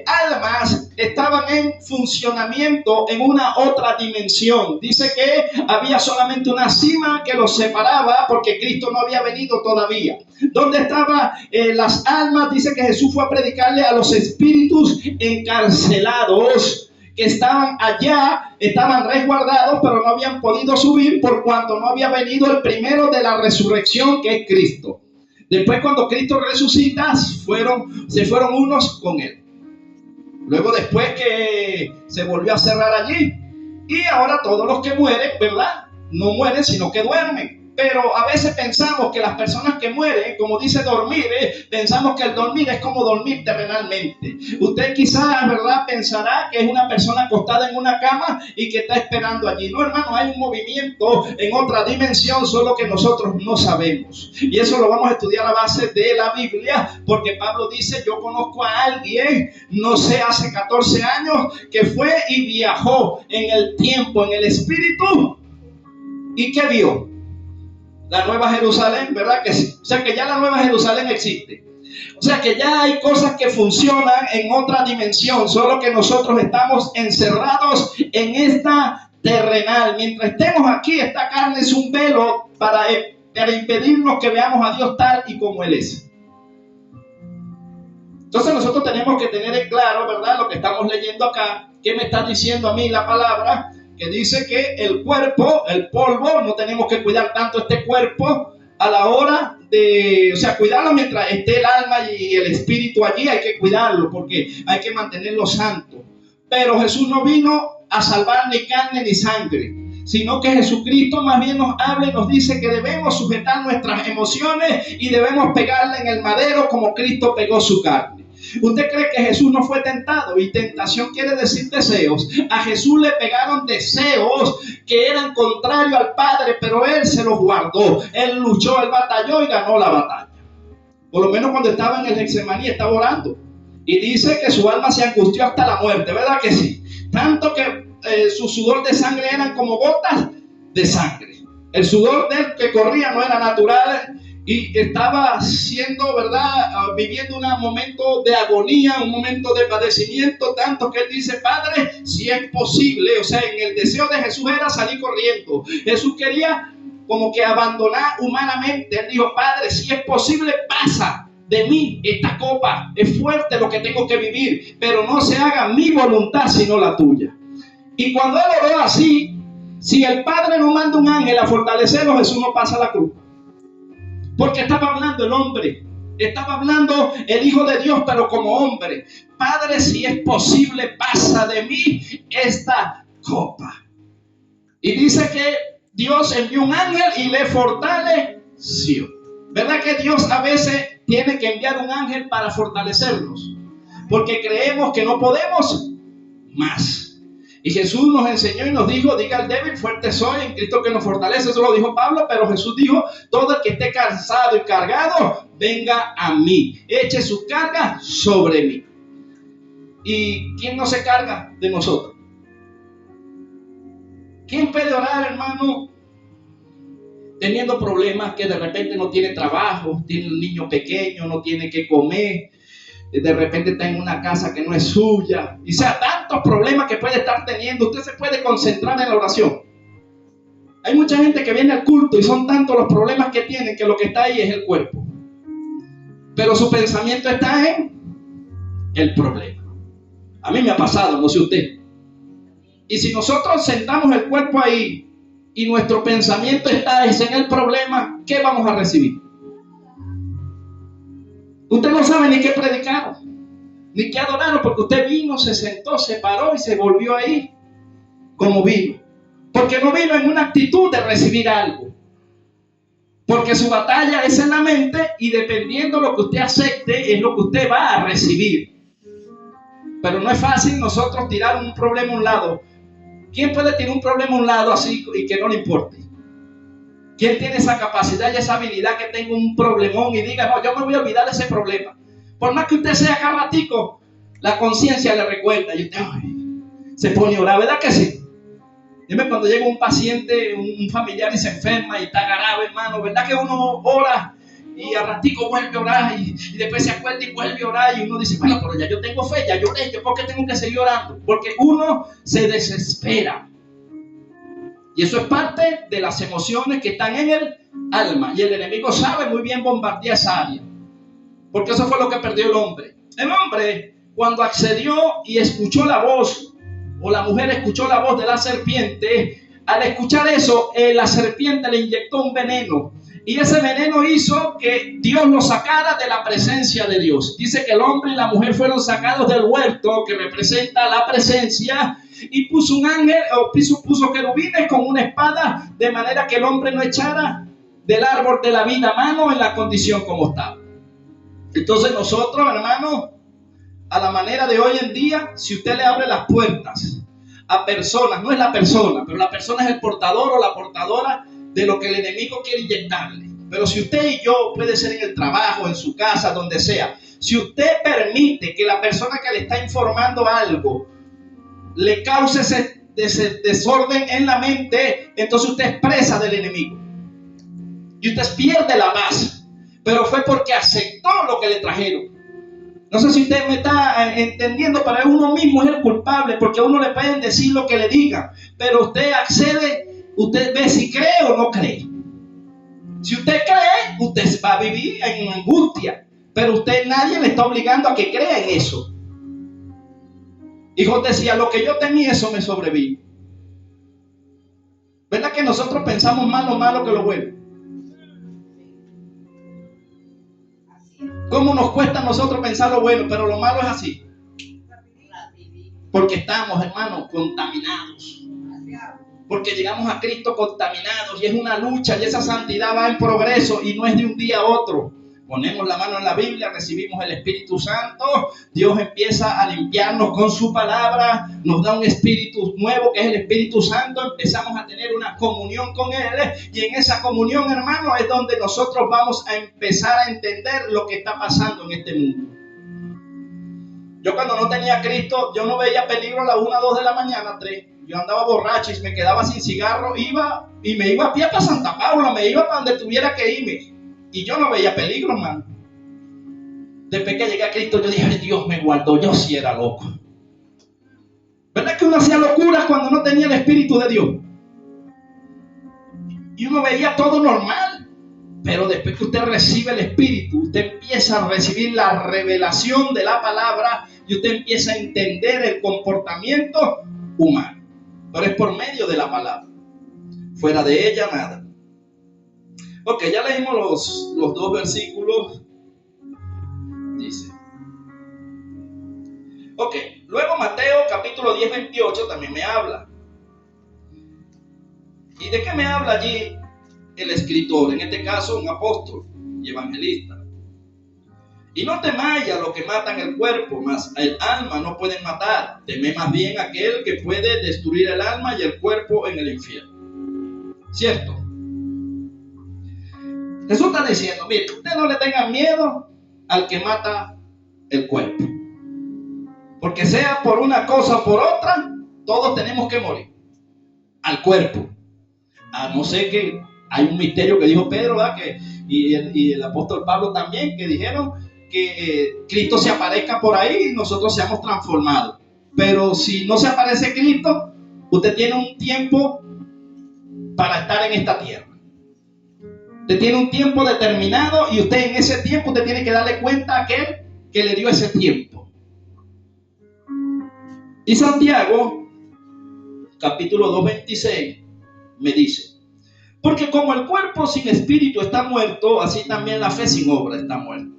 almas estaban en funcionamiento en una otra dimensión. Dice que había solamente una cima que los separaba porque Cristo no había venido todavía. ¿Dónde estaban las almas? Dice que Jesús fue a predicarle a los espíritus encarcelados que estaban allá, estaban resguardados, pero no habían podido subir por cuanto no había venido el primero de la resurrección, que es Cristo. Después, cuando Cristo resucita, se fueron unos con él. Luego, después que se volvió a cerrar allí, y ahora todos los que mueren, ¿verdad? No mueren, sino que duermen. Pero a veces pensamos que las personas que mueren, como dice dormir, pensamos que el dormir es como dormir terrenalmente. Usted quizás, ¿verdad?, pensará que es una persona acostada en una cama y que está esperando allí. No, hermano, hay un movimiento en otra dimensión, solo que nosotros no sabemos. Y eso lo vamos a estudiar a base de la Biblia, porque Pablo dice, yo conozco a alguien, no sé, hace 14 años, que fue y viajó en el tiempo, en el espíritu. ¿Y qué vio? La Nueva Jerusalén, ¿verdad que sí? O sea que ya la Nueva Jerusalén existe. O sea que ya hay cosas que funcionan en otra dimensión, solo que nosotros estamos encerrados en esta terrenal. Mientras estemos aquí, esta carne es un velo para impedirnos que veamos a Dios tal y como Él es. Entonces nosotros tenemos que tener en claro, ¿verdad?, lo que estamos leyendo acá. ¿Qué me está diciendo a mí la palabra? Que dice que el cuerpo, el polvo, no tenemos que cuidar tanto este cuerpo a la hora de, o sea, cuidarlo mientras esté el alma y el espíritu allí, hay que cuidarlo porque hay que mantenerlo santo. Pero Jesús no vino a salvar ni carne ni sangre, sino que Jesucristo más bien nos habla y nos dice que debemos sujetar nuestras emociones y debemos pegarla en el madero como Cristo pegó su carne. ¿Usted cree que Jesús no fue tentado? Y tentación quiere decir deseos. A Jesús le pegaron deseos que eran contrarios al Padre, pero Él se los guardó. Él luchó, Él batalló y ganó la batalla. Por lo menos cuando estaba en el Getsemaní estaba orando. Y dice que su alma se angustió hasta la muerte, ¿verdad que sí? Tanto que su sudor de sangre eran como gotas de sangre. El sudor de él que corría no era natural y estaba siendo, ¿verdad? Viviendo un momento de agonía, un momento de padecimiento, tanto que él dice, Padre, si es posible, o sea, en el deseo de Jesús era salir corriendo. Jesús quería como que abandonar humanamente. Él dijo, Padre, si es posible, pasa de mí esta copa. Es fuerte lo que tengo que vivir, pero no se haga mi voluntad sino la tuya. Y cuando él oró así, si el Padre no manda un ángel a fortalecerlo, Jesús no pasa la cruz. Porque estaba hablando el hombre, estaba hablando el Hijo de Dios, pero como hombre. Padre, si es posible, pasa de mí esta copa. Y dice que Dios envió un ángel y le fortaleció. ¿Verdad que Dios a veces tiene que enviar un ángel para fortalecernos? Porque creemos que no podemos más. Y Jesús nos enseñó y nos dijo, diga al débil, fuerte soy en Cristo que nos fortalece. Eso lo dijo Pablo, pero Jesús dijo, todo el que esté cansado y cargado, venga a mí. Eche su carga sobre mí. ¿Y quién no se carga de nosotros? ¿Quién puede orar, hermano, teniendo problemas, que de repente no tiene trabajo, tiene un niño pequeño, no tiene que comer, de repente está en una casa que no es suya, y sea tantos problemas que puede estar teniendo? Usted se puede concentrar en la oración. Hay mucha gente que viene al culto y son tantos los problemas que tienen que lo que está ahí es el cuerpo, pero su pensamiento está en el problema. A mí me ha pasado, no sé usted. Y si nosotros sentamos el cuerpo ahí y nuestro pensamiento está en el problema, ¿qué vamos a recibir? Usted no sabe ni qué predicar, ni qué adorar, porque usted vino, se sentó, se paró y se volvió ahí como vino. Porque no vino en una actitud de recibir algo. Porque su batalla es en la mente y dependiendo de lo que usted acepte es lo que usted va a recibir. Pero no es fácil nosotros tirar un problema a un lado. ¿Quién puede tirar un problema a un lado así y que no le importe? ¿Quién tiene esa capacidad y esa habilidad que tenga un problemón y diga, no, yo me voy a olvidar de ese problema? Por más que usted sea cada ratico, la conciencia le recuerda y usted se pone a orar, ¿verdad que sí? Dime, cuando llega un paciente, un familiar y se enferma y está grave, hermano, ¿verdad que uno ora y a ratico vuelve a orar y después se acuerda y vuelve a orar y uno dice, bueno, pero ya yo tengo fe, ya lloré, ¿yo por qué tengo que seguir orando? Porque uno se desespera. Y eso es parte de las emociones que están en el alma. Y el enemigo sabe muy bien bombardear esa área. Porque eso fue lo que perdió el hombre. El hombre, cuando accedió y escuchó la voz, o la mujer escuchó la voz de la serpiente, al escuchar eso, la serpiente le inyectó un veneno. Y ese veneno hizo que Dios lo sacara de la presencia de Dios. Dice que el hombre y la mujer fueron sacados del huerto, que representa la presencia, y puso un ángel, o puso querubines con una espada, de manera que el hombre no echara del árbol de la vida mano en la condición como estaba. Entonces nosotros, hermanos, a la manera de hoy en día, si usted le abre las puertas a personas, no es la persona, pero la persona es el portador o la portadora de lo que el enemigo quiere inyectarle. Pero si usted y yo, puede ser en el trabajo, en su casa, donde sea, si usted permite que la persona que le está informando algo le cause ese desorden en la mente, entonces usted es presa del enemigo y usted pierde la paz, pero fue porque aceptó lo que le trajeron. No sé si usted me está entendiendo, pero uno mismo es el culpable, porque a uno le pueden decir lo que le digan, pero usted accede, usted ve si cree o no cree. Si usted cree, usted va a vivir en angustia, pero usted, nadie le está obligando a que crea en eso. Hijo decía, lo que yo tenía, eso me sobrevino. ¿Verdad que nosotros pensamos más lo malo que lo bueno? ¿Cómo nos cuesta a nosotros pensar lo bueno? Pero lo malo es así. Porque estamos, hermanos, contaminados. porque llegamos a Cristo contaminados y es una lucha y esa santidad va en progreso y no es de un día a otro. Ponemos la mano en la Biblia, recibimos el Espíritu Santo, Dios empieza a limpiarnos con su palabra, nos da un espíritu nuevo que es el Espíritu Santo, empezamos a tener una comunión con Él y en esa comunión, hermano, es donde nosotros vamos a empezar a entender lo que está pasando en este mundo. Yo cuando no tenía a Cristo, yo no veía peligro a las 1, 2 de la mañana, 3. Yo andaba borracho y me quedaba sin cigarro, me iba a pie para Santa Paula, me iba para donde tuviera que irme. Y yo no veía peligro, hermano. Después que llegué a Cristo, yo dije, Dios me guardó, yo sí era loco. ¿Verdad que uno hacía locuras cuando no tenía el Espíritu de Dios? Y uno veía todo normal. Pero después que usted recibe el Espíritu, usted empieza a recibir la revelación de la palabra y usted empieza a entender el comportamiento humano. Pero es por medio de la palabra. Fuera de ella, nada. Ok, ya leímos los 2 versículos. Dice. Ok, luego Mateo capítulo 10, 28 también me habla. ¿Y de qué me habla allí el escritor? En este caso, un apóstol y evangelista. Y no temáis a los que matan el cuerpo, mas el alma no pueden matar. Temed más bien a aquel que puede destruir el alma y el cuerpo en el infierno. ¿Cierto? Jesús está diciendo, mire, usted no le tenga miedo al que mata el cuerpo. Porque sea por una cosa o por otra, todos tenemos que morir. Al cuerpo. A no ser que hay un misterio que dijo Pedro, ¿verdad? Y el apóstol Pablo también, que dijeron que Cristo se aparezca por ahí y nosotros seamos transformados. Pero si no se aparece Cristo, usted tiene un tiempo para estar en esta tierra. Usted tiene un tiempo determinado y usted en ese tiempo usted tiene que darle cuenta a aquel que le dio ese tiempo. Y Santiago, capítulo 2:26, me dice, porque como el cuerpo sin espíritu está muerto, así también la fe sin obra está muerta.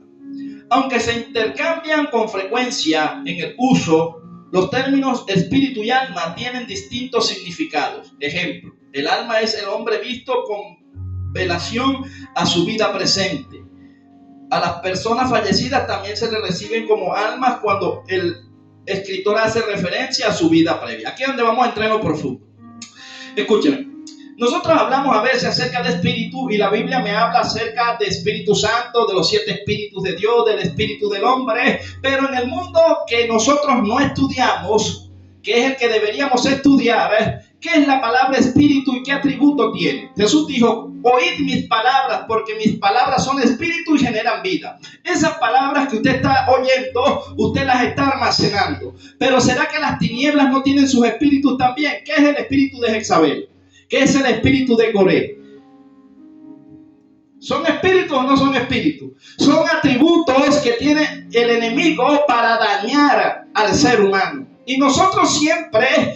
Aunque se intercambian con frecuencia en el uso, los términos espíritu y alma tienen distintos significados. Ejemplo, el alma es el hombre visto con relación a su vida presente. A las personas fallecidas también se les reciben como almas cuando el escritor hace referencia a su vida previa. Aquí es donde vamos a entrar en lo profundo. Escúchenme. Nosotros hablamos a veces acerca de espíritu y la Biblia me habla acerca de Espíritu Santo, de los 7 espíritus de Dios, del espíritu del hombre, pero en el mundo que nosotros no estudiamos, que es el que deberíamos estudiar, ¿qué es la palabra espíritu y qué atributo tiene? Jesús dijo, oíd mis palabras porque mis palabras son espíritu y generan vida. Esas palabras que usted está oyendo, usted las está almacenando. Pero ¿será que las tinieblas no tienen sus espíritus también? ¿Qué es el espíritu de Jezabel? ¿Qué es el espíritu de Coré? ¿Son espíritus o no son espíritus? Son atributos que tiene el enemigo para dañar al ser humano. Y nosotros siempre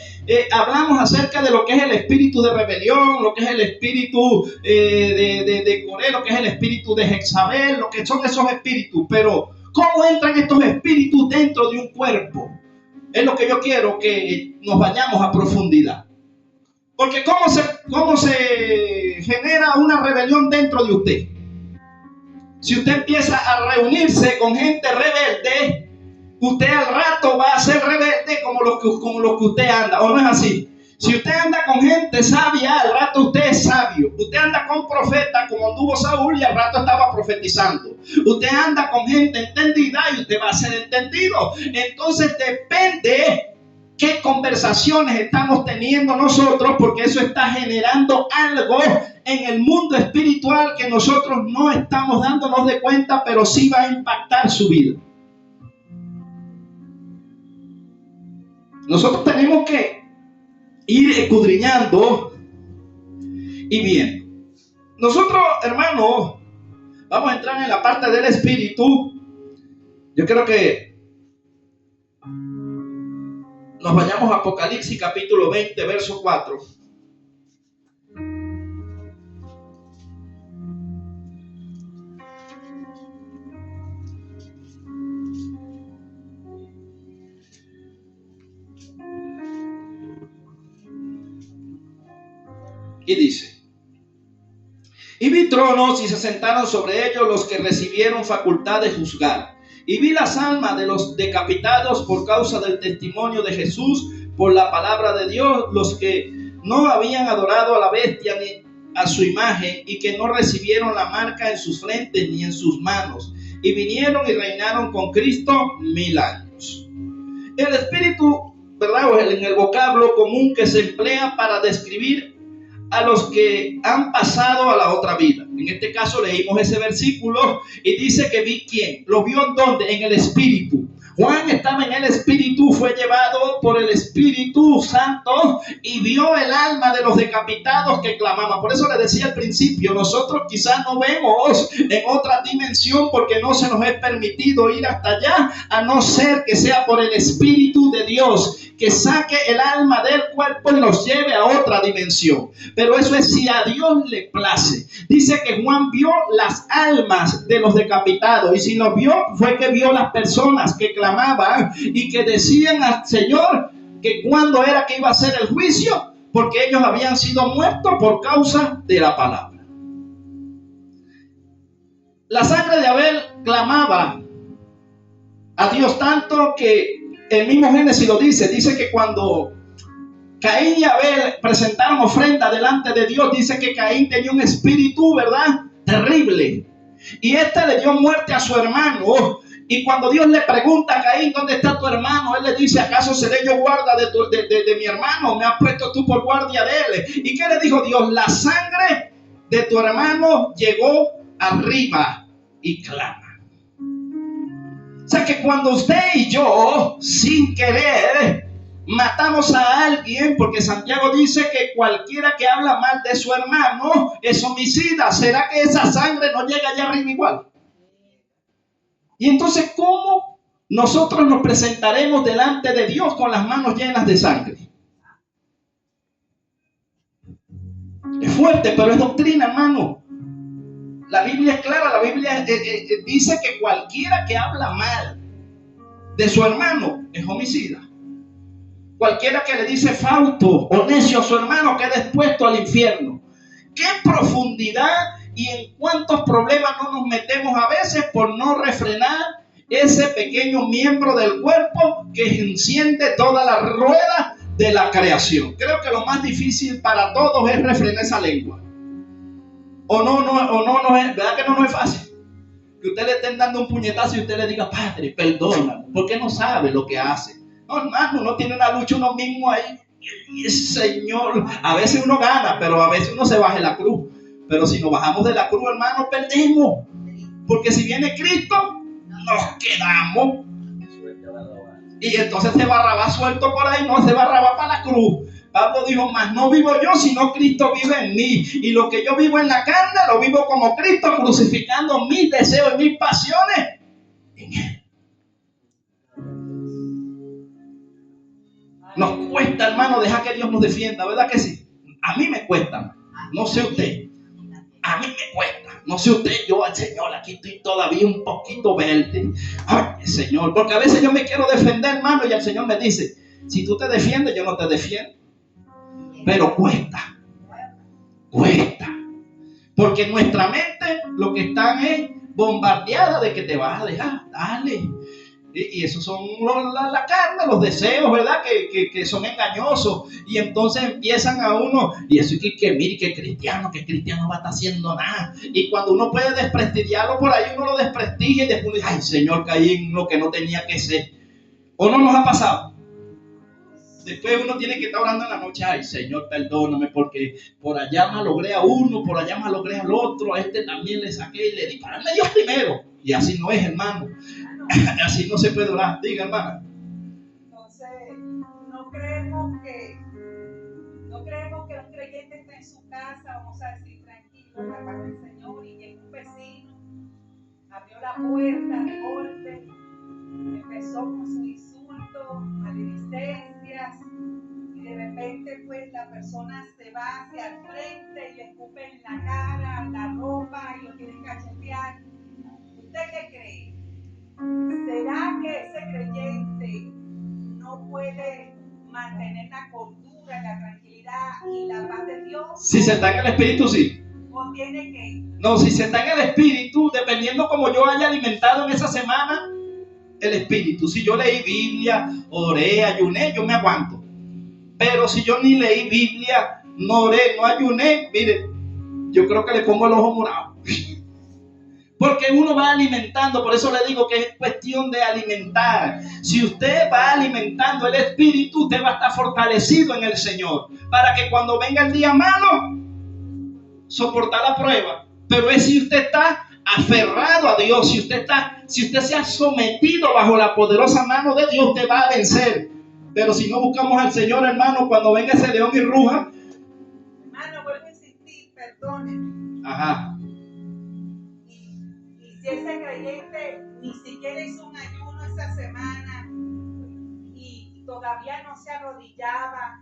hablamos acerca de lo que es el espíritu de rebelión, lo que es el espíritu de Coré, lo que es el espíritu de Jezabel, lo que son esos espíritus. Pero, ¿cómo entran estos espíritus dentro de un cuerpo? Es lo que yo quiero que nos vayamos a profundidad. Porque ¿cómo se genera una rebelión dentro de usted? Si usted empieza a reunirse con gente rebelde, usted al rato va a ser rebelde como los que usted anda, ¿o no es así? Si usted anda con gente sabia, al rato usted es sabio. Usted anda con profetas como anduvo Saúl y al rato estaba profetizando. Usted anda con gente entendida y usted va a ser entendido. Entonces depende qué conversaciones estamos teniendo nosotros, porque eso está generando algo en el mundo espiritual que nosotros no estamos dándonos de cuenta, pero sí va a impactar su vida. Nosotros tenemos que ir escudriñando y viendo. Nosotros, hermanos, vamos a entrar en la parte del espíritu. Yo creo que nos vayamos a Apocalipsis capítulo 20, verso 4. Y dice: y vi tronos y se sentaron sobre ellos los que recibieron facultad de juzgar. Y vi las almas de los decapitados por causa del testimonio de Jesús, por la palabra de Dios, los que no habían adorado a la bestia ni a su imagen, y que no recibieron la marca en sus frentes ni en sus manos. Y vinieron y reinaron con Cristo 1000 años. El espíritu, ¿verdad? En el vocablo común que se emplea para describir a los que han pasado a la otra vida. En este caso leímos ese versículo y dice que vi quién. ¿Lo vio en dónde? En el Espíritu. Juan estaba en el Espíritu, fue llevado por el Espíritu Santo y vio el alma de los decapitados que clamaban. Por eso le decía al principio, nosotros quizás no vemos en otra dimensión porque no se nos es permitido ir hasta allá, a no ser que sea por el Espíritu de Dios, que saque el alma del cuerpo y nos lleve a otra dimensión. Pero eso es si a Dios le place. Dice que Juan vio las almas de los decapitados, y si los vio fue que vio las personas que clamaban y que decían al Señor que cuándo era que iba a ser el juicio, porque ellos habían sido muertos por causa de la palabra. La sangre de Abel clamaba a Dios tanto que el mismo Génesis lo dice que cuando Caín y Abel presentaron ofrenda delante de Dios, dice que Caín tenía un espíritu, ¿verdad?, terrible. Y le dio muerte a su hermano. Y cuando Dios le pregunta a Caín, ¿dónde está tu hermano?, él le dice: ¿acaso seré yo guarda de mi hermano? ¿Me has puesto tú por guardia de él? ¿Y qué le dijo Dios? La sangre de tu hermano llegó arriba y clama. O sea que cuando usted y yo, sin querer, matamos a alguien, porque Santiago dice que cualquiera que habla mal de su hermano es homicida, ¿será que esa sangre no llega allá arriba igual? Y entonces, ¿cómo nosotros nos presentaremos delante de Dios con las manos llenas de sangre? Es fuerte, pero es doctrina, hermano. La Biblia es clara, la Biblia dice que cualquiera que habla mal de su hermano es homicida. Cualquiera que le dice fausto o necio a su hermano queda expuesto al infierno. ¿Qué profundidad y en cuántos problemas no nos metemos a veces por no refrenar ese pequeño miembro del cuerpo que enciende toda la rueda de la creación? Creo que lo más difícil para todos es refrenar esa lengua. O no es, ¿verdad que no es fácil? Que usted le estén dando un puñetazo y usted le diga: Padre, perdóname, porque no sabe lo que hace. No, hermano, uno tiene una lucha uno mismo ahí. Y Señor, a veces uno gana, pero a veces uno se baja de la cruz. Pero si nos bajamos de la cruz, hermano, perdemos. Porque si viene Cristo, nos quedamos. Y entonces se Barrabás suelto por ahí, no se Barrabás para la cruz. Pablo dijo: mas no vivo yo, sino Cristo vive en mí. Y lo que yo vivo en la carne, lo vivo como Cristo, crucificando mis deseos y mis pasiones en Él. Nos cuesta, hermano, dejar que Dios nos defienda, ¿verdad que sí? A mí me cuesta, no sé usted. A mí me cuesta, no sé usted, yo al Señor aquí estoy todavía un poquito verde. Ay, Señor, porque a veces yo me quiero defender, hermano, y el Señor me dice: si tú te defiendes, yo no te defiendo. Pero cuesta. Porque nuestra mente lo que están es bombardeada de que te vas a dejar, dale. Y esos son la carne, los deseos, ¿verdad? Que son engañosos. Y entonces empiezan a uno, y eso que mire, que cristiano va a estar haciendo nada. Y cuando uno puede desprestigiarlo por ahí, uno lo desprestigia y después dice: ay, Señor, caí en lo que no tenía que ser. ¿O no nos ha pasado? Después uno tiene que estar orando en la noche: ay, Señor, perdóname, porque por allá malogré a uno, por allá malogré al otro, a este también le saqué y le di para Dios primero. Y así no es, hermano. Así no se puede orar. Diga, hermana. Entonces, no creemos que un creyente esté en su casa, vamos a decir, tranquilo, en la paz del Señor, y llega un vecino, abrió la puerta de golpe, empezó con sus insultos, maledicencias, y de repente pues la persona se va hacia el frente y le escupe en la cara, la ropa, y lo quieren cachetear. ¿Usted qué cree? ¿Será que ese creyente no puede mantener la cordura, la tranquilidad y la paz de Dios? Si se está en el espíritu, sí. ¿O tiene que? No, si se está en el espíritu, dependiendo como yo haya alimentado en esa semana, el espíritu. Si yo leí Biblia, oré, ayuné, yo me aguanto. Pero si yo ni leí Biblia, no oré, no ayuné, mire, yo creo que le pongo el ojo morado. Porque uno va alimentando, por eso le digo que es cuestión de alimentar. Si usted va alimentando el espíritu, usted va a estar fortalecido en el Señor. Para que cuando venga el día malo, soportar la prueba. Pero es si usted está aferrado a Dios, si usted se ha sometido bajo la poderosa mano de Dios, usted va a vencer. Pero si no buscamos al Señor, hermano, cuando venga ese león y ruja, Hermano, vuelvo a insistir, perdónenme. ajá. Y si ese creyente ni siquiera hizo un ayuno esa semana y todavía no se arrodillaba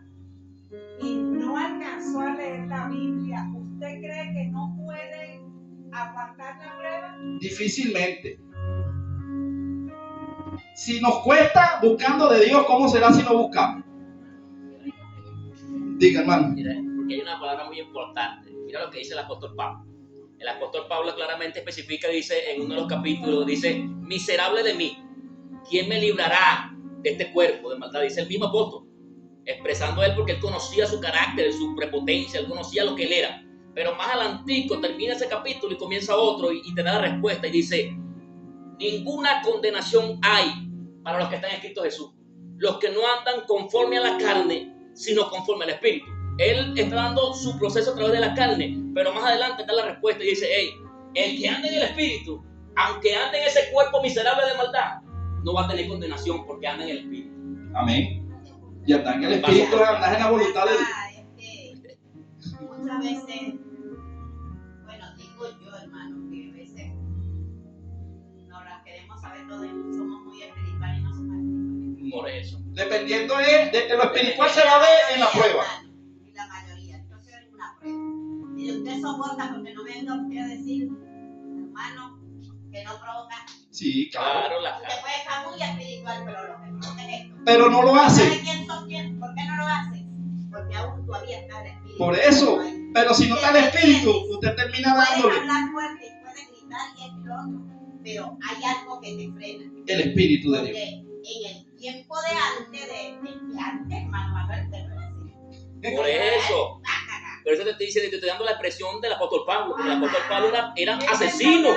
y no alcanzó a leer la Biblia, ¿usted cree que no puede aguantar la prueba? Difícilmente. Si nos cuesta buscando de Dios, ¿cómo será si no buscamos? Diga, hermano. Mira, porque hay una palabra muy importante. Mira lo que dice el apóstol Pablo. El apóstol Pablo claramente especifica, dice en uno de los capítulos, dice, miserable de mí, ¿quién me librará de este cuerpo de maldad? Dice el mismo apóstol, expresando él porque él conocía su carácter, su prepotencia, él conocía lo que él era. Pero más adelantico termina ese capítulo y comienza otro y te da la respuesta y dice, ninguna condenación hay para los que están en Cristo Jesús, los que no andan conforme a la carne, sino conforme al Espíritu. Él está dando su proceso a través de la carne, pero más adelante da la respuesta y dice, hey, el que anda en el Espíritu, aunque ande en ese cuerpo miserable de maldad, no va a tener condenación porque anda en el Espíritu. Amén. Y andar en el Espíritu es andar en la voluntad de Dios. Es que muchas veces, bueno, digo yo, hermano, que a veces no las queremos saber todo y somos muy espirituales y no somos espirituales. Por eso. Dependiendo de lo espiritual se va a ver en la prueba. Y la mayoría, entonces es una prueba. Y usted soporta porque no venga usted a decir, hermano, que no provoca. Sí, claro. Claro, la Usted puede estar muy espiritual, pero lo que provoca es esto. Pero no lo hace. ¿Sabe quién sostiene? ¿Por qué no lo hace? Porque aún todavía está el espíritu. Por eso. Pero si no está el espíritu, usted termina Puedes dándole. hablar fuerte y puedes gritar y esto y lo otro, pero hay algo que te frena. El espíritu de Dios. Porque en el tiempo de antes, hermano Manuel, te lo decía. Por eso. Por eso te estoy diciendo, te estoy dando la expresión del apóstol Pablo, porque el apóstol Pablo era asesino.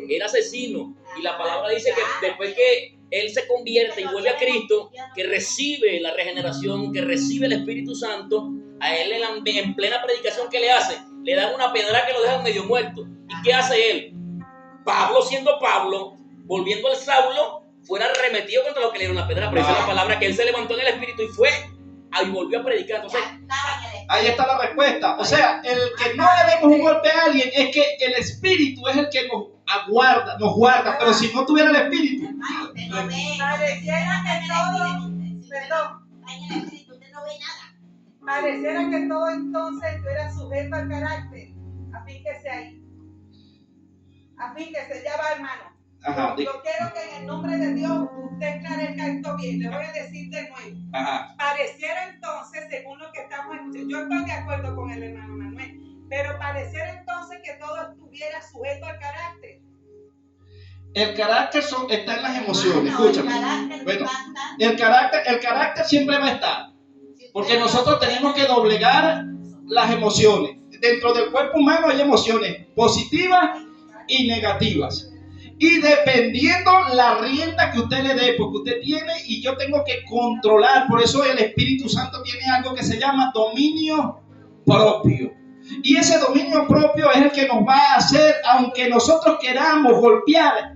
Era asesino. Y la palabra dice que después que él se convierte y vuelve a Cristo, que recibe la regeneración, que recibe el Espíritu Santo, a él en plena predicación que le hace, le dan una pedra que lo deja medio muerto. ¿Y qué hace él? Pablo, siendo Pablo, volviendo al Saulo, fuera arremetido contra lo que le dieron la pedra. Pero esa es la palabra que él se levantó en el Espíritu y fue y volvió a predicar. Entonces, Ahí está la respuesta. O sea, el que no le demos un golpe a alguien es que el espíritu es el que nos aguarda, nos guarda. Pero si no tuviera el espíritu, Hermano, usted no ve. Pareciera que todo, perdón, Está en el espíritu, usted no ve nada. pareciera que todo entonces estuviera sujeto al carácter. Afíjese ahí. Afíjese, ya va, hermano. ajá, Yo quiero que en el nombre de Dios usted esclarezca esto bien. Le voy a decir de nuevo. ajá. Pareciera entonces, según lo que estamos escuchando, yo estoy de acuerdo con el hermano Manuel, pero pareciera entonces que todo estuviera sujeto al carácter. El carácter está en las emociones. No, el Escúchame. carácter Bueno, basta. el carácter siempre va a estar. Si Porque usted no nosotros lo tenemos ve, que doblegar las emociones. Dentro del cuerpo humano hay emociones positivas y negativas. Y dependiendo la rienda que usted le dé, porque usted tiene y yo tengo que controlar. Por eso el Espíritu Santo tiene algo que se llama dominio propio. Y ese dominio propio es el que nos va a hacer, aunque nosotros queramos golpear,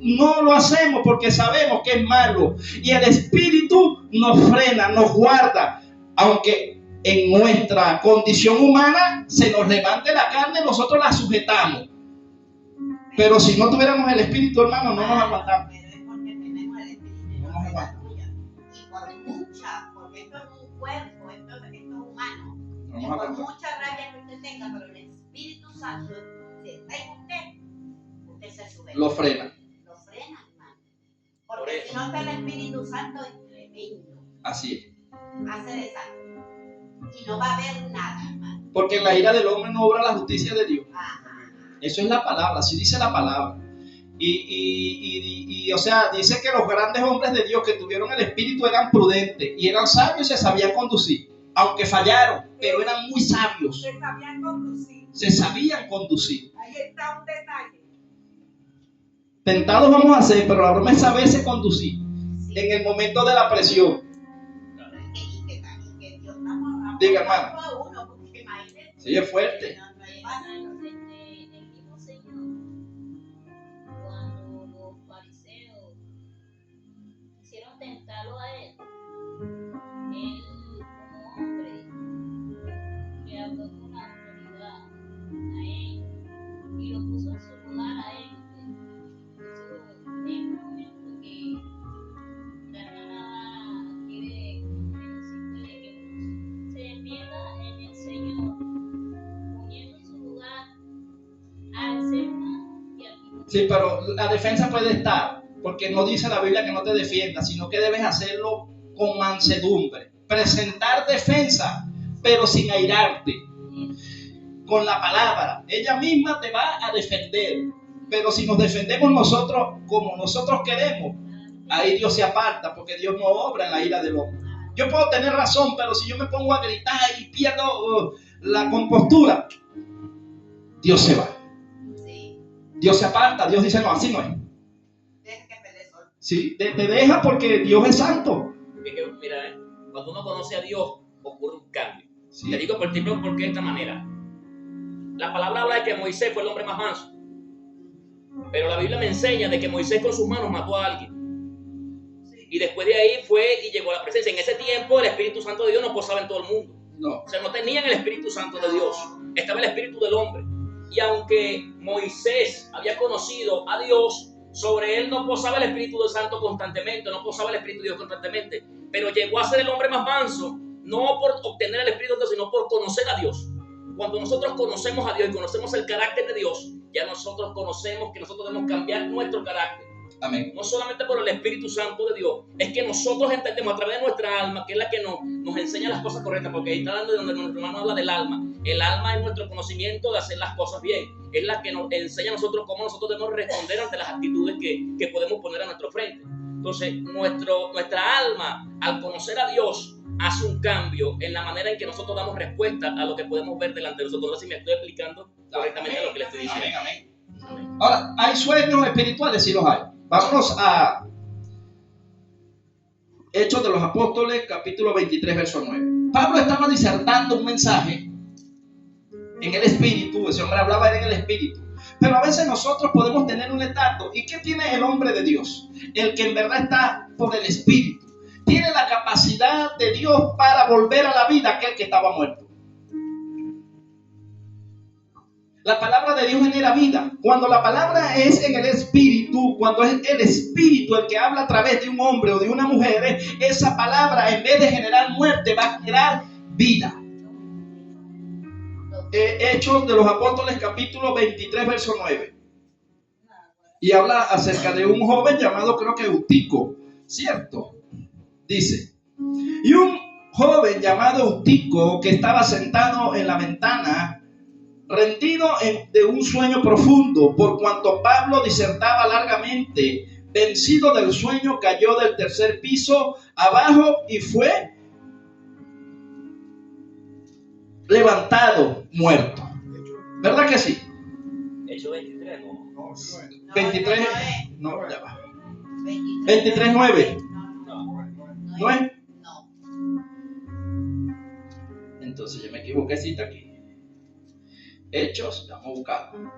no lo hacemos porque sabemos que es malo. Y el Espíritu nos frena, nos guarda. Aunque en nuestra condición humana se nos levante la carne, nosotros la sujetamos. Pero si no tuviéramos el Espíritu, hermano, no nos aguantamos. Pero es porque tenemos el espíritu y No no nos es la aguantamos. tuya. Y por mucha, porque esto es un cuerpo, esto es humano. No Y nos por aguantamos. mucha rabia que usted tenga, pero el Espíritu Santo, si está en usted se sube. Lo frena. Lo frena, hermano. Por Porque eso. si no está el Espíritu Santo, es tremendo. Así es. Hace desastre. Y no va a haber nada, hermano. Porque en la ira del hombre no obra la justicia de Dios. Ajá. Eso es la palabra, así dice la palabra. O sea, dice que los grandes hombres de Dios que tuvieron el Espíritu eran prudentes y eran sabios y se sabían conducir. Aunque fallaron, pero eran muy sabios. Se sabían conducir. Se sabían conducir. Ahí está un detalle. Tentados vamos a ser, pero la broma es saberse conducir Sí. en el momento de la presión. Y que Dios está Diga, hermano. a uno, porque imagínate. Sí, es fuerte. No es Hermano, el mismo Señor, cuando los fariseos quisieron tentarlo a él como hombre le habló con autoridad a él y lo puso en su lugar a él. Eso es un momento que la hermana quiere decirte de que uno se defienda en el Señor, poniendo en su lugar al ser humano y al mismo Sí, pero la defensa puede estar, porque no dice la Biblia que no te defiendas, sino que debes hacerlo con mansedumbre. Presentar defensa, pero sin airarte. Con la palabra, ella misma te va a defender. Pero si nos defendemos nosotros como nosotros queremos, ahí Dios se aparta, porque Dios no obra en la ira del hombre. Yo puedo tener razón, pero si yo me pongo a gritar y pierdo la compostura, Dios se va. Sí. Dios se aparta, Dios dice, no, así no es. Deja que pelee solo. Sí, te deja porque Dios es santo. Es que, mira, cuando uno conoce a Dios, ocurre un cambio. Sí. Te digo por ejemplo, ¿por qué de esta manera? La palabra habla de que Moisés fue el hombre más manso. Pero la Biblia me enseña de que Moisés con sus manos mató a alguien. Y después de ahí fue y llegó a la presencia. En ese tiempo el Espíritu Santo de Dios no posaba en todo el mundo. No. O sea, no tenían el Espíritu Santo de Dios. Estaba el Espíritu del hombre. Y aunque Moisés había conocido a Dios, sobre él no posaba el Espíritu del Santo constantemente, no posaba el Espíritu de Dios constantemente. Pero llegó a ser el hombre más manso, no por obtener el Espíritu de Dios, sino por conocer a Dios. Cuando nosotros conocemos a Dios y conocemos el carácter de Dios, ya nosotros conocemos que nosotros debemos cambiar nuestro carácter. Amén. No solamente por el Espíritu Santo de Dios, es que nosotros entendemos a través de nuestra alma, que es la que nos enseña las cosas correctas, porque ahí está hablando de donde nuestro hermano habla del alma. El alma es nuestro conocimiento de hacer las cosas bien, es la que nos enseña a nosotros cómo nosotros debemos responder ante las actitudes que podemos poner a nuestro frente. Entonces, nuestra alma, al conocer a Dios, hace un cambio en la manera en que nosotros damos respuesta a lo que podemos ver delante de nosotros. No sé si me estoy explicando correctamente lo que le estoy diciendo. Amén, amén. Ahora, hay sueños espirituales, sí los hay. Vámonos a Hechos de los Apóstoles, capítulo 23, verso 9. Pablo estaba disertando un mensaje en el Espíritu. Ese hombre hablaba en el Espíritu. Pero a veces nosotros podemos tener un letargo. ¿Y qué tiene el hombre de Dios? El que en verdad está por el Espíritu. Tiene la capacidad de Dios para volver a la vida aquel que estaba muerto. La palabra de Dios genera vida. Cuando la palabra es en el Espíritu, cuando es el Espíritu el que habla a través de un hombre o de una mujer, esa palabra en vez de generar muerte va a generar vida. Hechos de los Apóstoles, capítulo 23, verso 9. Y habla acerca de un joven llamado, creo que Eutico, ¿cierto? Dice, y un joven llamado Eutico que estaba sentado en la ventana, rendido de un sueño profundo, por cuanto Pablo disertaba largamente, vencido del sueño, cayó del tercer piso abajo y fue levantado muerto. ¿Verdad que sí? Hecho 23, ¿no? No, eso no es. 23, no, ya va. 23, 9. No es. ¿No es? No. Entonces yo me equivoqué, cita aquí. Hechos, vamos a buscarlo.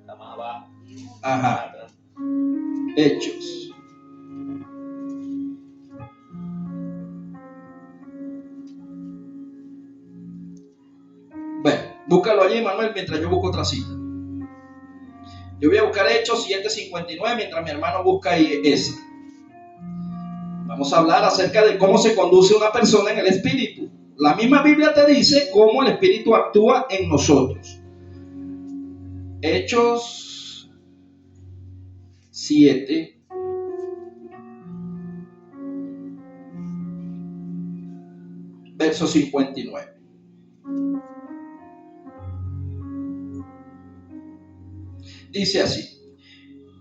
Está más abajo. Ajá. Hechos. Bueno, búscalo allí, Manuel, mientras yo busco otra cita. Yo voy a buscar Hechos 7:59 mientras mi hermano busca ahí esa. Vamos a hablar acerca de cómo se conduce una persona en el Espíritu. La misma Biblia te dice cómo el Espíritu actúa en nosotros. Hechos 7. Verso 59. Dice así: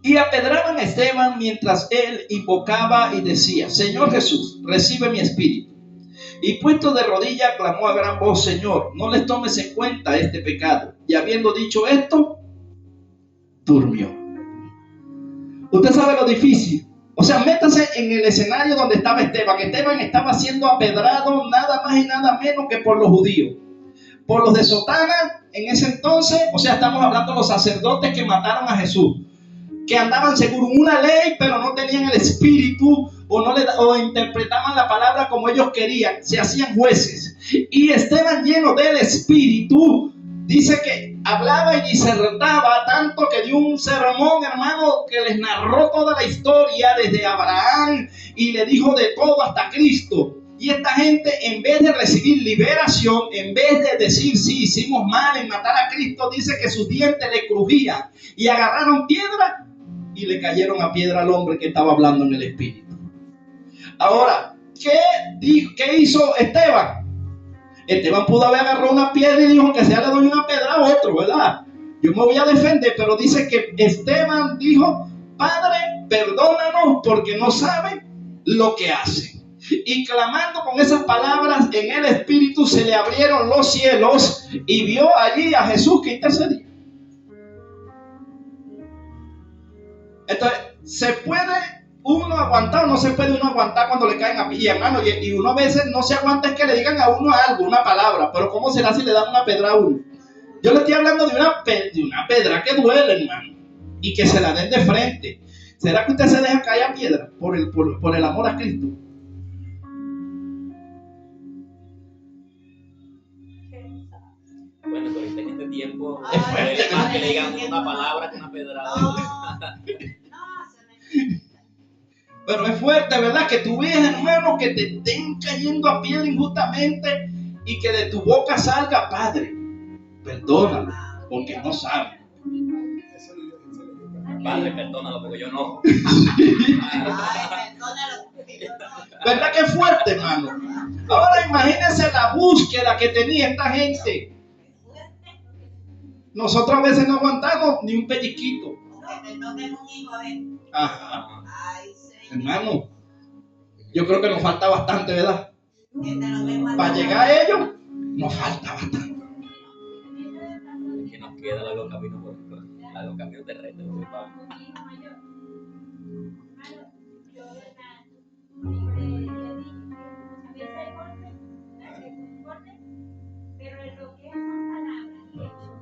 y apedraban a Esteban mientras él invocaba y decía: Señor Jesús, recibe mi espíritu. Y puesto de rodillas clamó a gran voz: Señor, no les tomes en cuenta este pecado. Y habiendo dicho esto, durmió. Usted sabe lo difícil. O sea, métase en el escenario donde estaba Esteban. Esteban estaba siendo apedrado nada más y nada menos que por los judíos, por los de Sotana en ese entonces. O sea, estamos hablando de los sacerdotes que mataron a Jesús, que andaban según una ley, pero no tenían el espíritu, o interpretaban la palabra como ellos querían, se hacían jueces. Y Esteban, lleno del espíritu, dice que hablaba y disertaba tanto que dio un sermón, hermano, que les narró toda la historia desde Abraham y le dijo de todo hasta Cristo. Y esta gente, en vez de recibir liberación, en vez de decir sí, hicimos mal en matar a Cristo, dice que sus dientes le crujían y agarraron piedra y le cayeron a piedra al hombre que estaba hablando en el espíritu. Ahora, ¿qué hizo Esteban? Esteban pudo haber agarrado una piedra y dijo: que sea le doy una piedra a otro, ¿verdad? Yo me voy a defender, pero dice que Esteban dijo: Padre, perdónanos porque no saben lo que hacen. Y clamando con esas palabras en el espíritu, se le abrieron los cielos y vio allí a Jesús que intercedía. Entonces, ¿se puede uno aguantar o no se puede uno aguantar cuando le caen a pie, hermano? Y uno a veces no se aguanta es que le digan a uno algo, una palabra, pero ¿cómo será si le dan una pedra a uno? Yo le estoy hablando de una pedra que duele, hermano, y que se la den de frente. ¿Será que usted se deja caer a piedra por el amor a Cristo? Bueno, pero ahorita en este tiempo Es fuerte, es más que le digan una palabra que una pedrada. Pero es fuerte, ¿verdad? Que tú veas, hermano, que te estén cayendo a piedra injustamente y que de tu boca salga: Padre, perdónalo, porque no sabe. Padre, perdónalo porque yo no. ¿Verdad que es fuerte, hermano? Ahora imagínense la búsqueda que tenía esta gente. Nosotros a veces no aguantamos ni un pellizquito. Ajá. Hermano, yo creo que nos falta bastante, ¿verdad? Para llegar a ellos, nos falta bastante. Es que nos queda largo camino terrestre. Pero en lo que son palabras y hechos,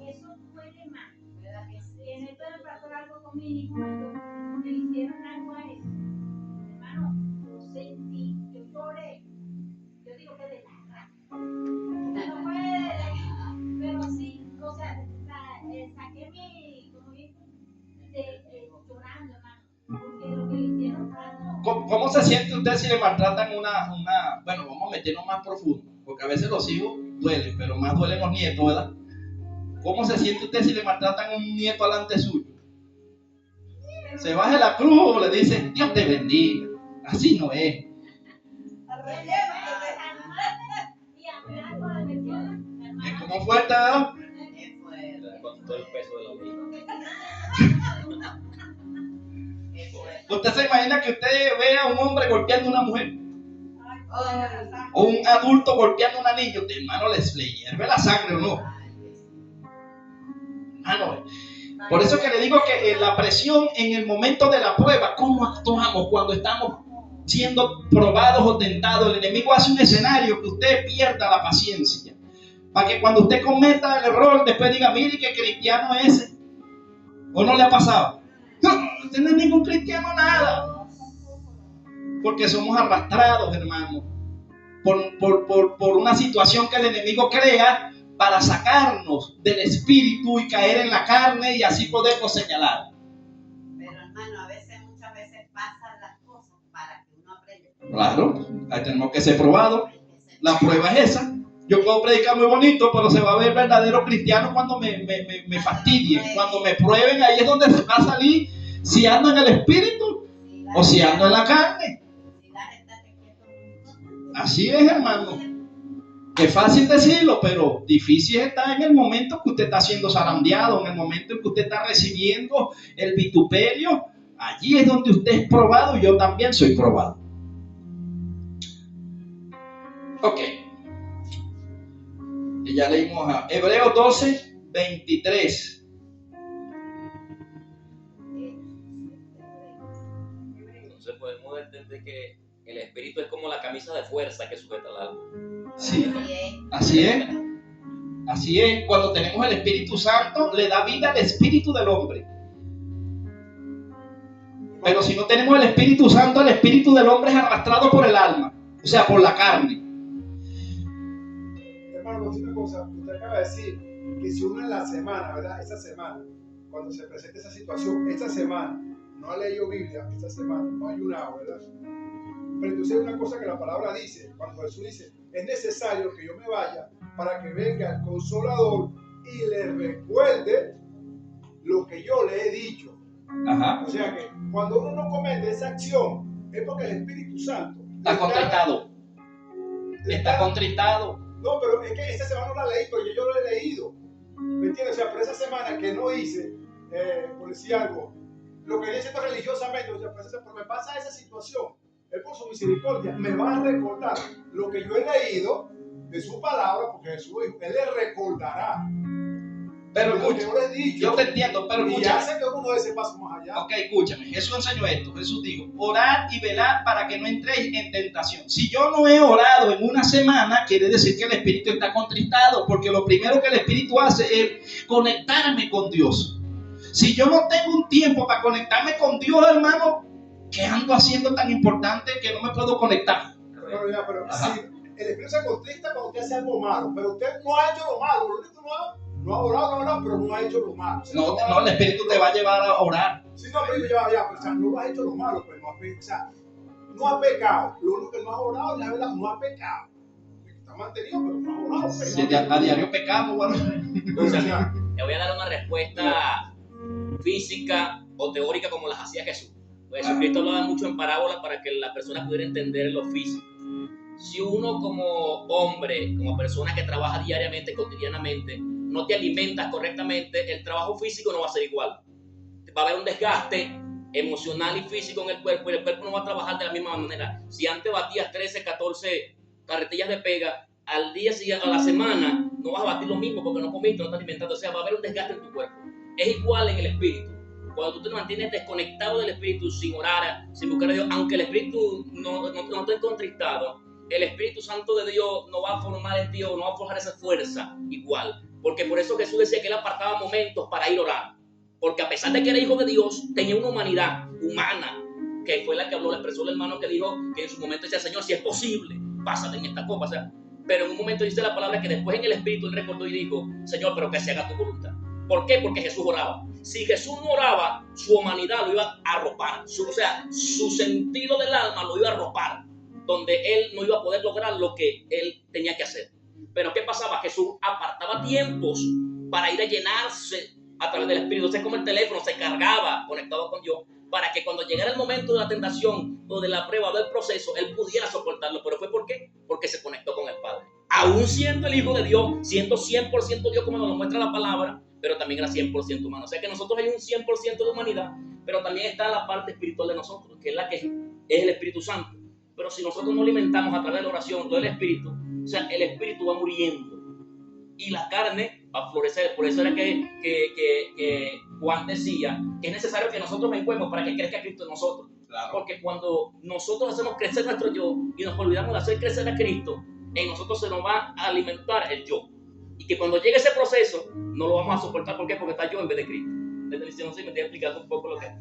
eso duele más. En esto me pasó algo con mi hijo mayor, me hicieron algo a él. Hermano, lo sentí, yo lloré. Yo digo que de la no fue, pero sí, o sea, saqué mi, como dijo, llorando, hermano, porque lo que le hicieron fue algo. ¿Cómo se siente usted si le maltratan bueno, vamos a meternos más profundo, porque a veces los hijos duelen, pero más duelen los nietos, ¿verdad? ¿Cómo se siente usted si le maltratan a un nieto delante suyo? Se baja la cruz o le dicen: Dios te bendiga. Así no es. Es como fuerte, ¿verdad? Con todo el peso de la vida. Usted se imagina que usted vea a un hombre golpeando a una mujer, o un adulto golpeando a una niña. Usted, hermano, le hierve la sangre, ¿o no? Hermano, por eso que le digo que la presión en el momento de la prueba, ¿cómo actuamos cuando estamos siendo probados o tentados? El enemigo hace un escenario que usted pierda la paciencia, para que cuando usted cometa el error, después diga: mire qué cristiano es ese. ¿O no le ha pasado? No, usted no es ningún cristiano, nada. Porque somos arrastrados, hermano, por una situación que el enemigo crea para sacarnos del espíritu y caer en la carne, y así podemos señalar. Pero hermano, muchas veces pasan las cosas para que uno aprenda. Claro, ahí tenemos que ser probados. La prueba es esa. Yo puedo predicar muy bonito, pero se va a ver verdadero cristiano cuando me fastidien, cuando me prueben. Ahí es donde se va a salir si ando en el espíritu o si ando en la carne. Así es, hermano. Es fácil decirlo, pero difícil está en el momento que usted está siendo zarandeado, en el momento en que usted está recibiendo el vituperio. Allí es donde usted es probado y yo también soy probado. Ok. Y ya leímos a Hebreos 12, 23. Entonces podemos entender que el espíritu es como la camisa de fuerza que sujeta al alma. Sí, así es. Así es. Cuando tenemos el Espíritu Santo, le da vida al espíritu del hombre. Pero si no tenemos el Espíritu Santo, el espíritu del hombre es arrastrado por el alma, o sea, por la carne. Hermano, una cosa, usted acaba de decir que si uno en la semana, ¿verdad? Esa semana, cuando se presenta esa situación, esa semana, no ha leído Biblia, esta semana, no ha ayunado, ¿verdad? Pero entonces hay una cosa que la palabra dice, cuando Jesús dice, es necesario que yo me vaya para que venga el Consolador y le recuerde lo que yo le he dicho. Ajá. O sea que cuando uno no comete esa acción, es porque el Espíritu Santo Está contritado. Está contritado. No, pero es que esa semana no la leí, pero yo lo he leído. ¿Me entiendes? O sea, por esa semana que no hice, por decir algo, lo que yo siento religiosamente, o sea, pero me pasa esa situación. Él por su misericordia me va a recordar lo que yo he leído de su palabra, porque Jesús dijo, Él le recordará. Pero lo que escucha, yo le he dicho, yo te entiendo, pero y escúchame. hace que uno de ese paso más allá. Ok, escúchame. Jesús enseñó esto. Jesús dijo, orad y velad para que no entréis en tentación. Si yo no he orado en una semana, quiere decir que el espíritu está contristado, porque lo primero que el espíritu hace es conectarme con Dios. Si yo no tengo un tiempo para conectarme con Dios, hermano, ¿qué ando haciendo tan importante que no me puedo conectar? Pero si el espíritu se contrista cuando usted hace algo malo, pero usted no ha hecho lo malo, lo único no ha orado, pero no ha hecho lo malo. No, el espíritu te va a llevar a orar. Sí, no, pero ya, pero o sea, no has hecho lo malo, pero no ha pecado. Lo único que no ha orado, la verdad, no ha pecado. Está mantenido, pero no ha orado. Si a diario pecamos, bueno. Entonces, le voy a dar una respuesta física o teórica como las hacía Jesús. Pues Jesucristo hablaba mucho en parábolas para que la persona pudiera entender lo físico. Si uno como hombre, como persona que trabaja diariamente, cotidianamente, no te alimentas correctamente, el trabajo físico no va a ser igual. Va a haber un desgaste emocional y físico en el cuerpo y el cuerpo no va a trabajar de la misma manera. Si antes batías 13, 14 carretillas de pega, al día siguiente, a la semana, no vas a batir lo mismo porque no comiste, no estás alimentando. O sea, va a haber un desgaste en tu cuerpo. Es igual en el espíritu. Cuando tú te mantienes desconectado del espíritu, sin orar, sin buscar a Dios, aunque el espíritu no esté contristado, el Espíritu Santo de Dios no va a formar en ti o no va a forjar esa fuerza igual. Porque por eso Jesús decía que él apartaba momentos para ir a orar. Porque a pesar de que era hijo de Dios, tenía una humanidad humana, que fue la que habló, le expresó el hermano que dijo que en su momento decía, Señor, si es posible, pásate en esta copa. O sea, pero en un momento dice la palabra que después en el Espíritu él recordó y dijo, Señor, pero que se haga tu voluntad. ¿Por qué? Porque Jesús oraba. Si Jesús no oraba, su humanidad lo iba a arropar. Su sentido del alma lo iba a arropar, donde él no iba a poder lograr lo que él tenía que hacer. Pero ¿qué pasaba? Jesús apartaba tiempos para ir a llenarse a través del Espíritu. O sea, como el teléfono se cargaba conectado con Dios, para que cuando llegara el momento de la tentación o de la prueba o del proceso, él pudiera soportarlo. ¿Pero fue por qué? Porque se conectó con el Padre. Aún siendo el Hijo de Dios, siendo 100% Dios como nos lo muestra la palabra, pero también era 100% humano. O sea que nosotros hay un 100% de humanidad, pero también está la parte espiritual de nosotros, que es la que es el Espíritu Santo. Pero si nosotros no alimentamos a través de la oración todo el Espíritu, o sea, el Espíritu va muriendo y la carne va a florecer. Por eso era que Juan decía que es necesario que nosotros menguemos para que crezca Cristo en nosotros. Claro. Porque cuando nosotros hacemos crecer nuestro yo y nos olvidamos de hacer crecer a Cristo, en nosotros se nos va a alimentar el yo. Y que cuando llegue ese proceso, no lo vamos a soportar. ¿Por qué? Porque está yo en vez de Cristo. No sé si me estoy explicando un poco lo que es.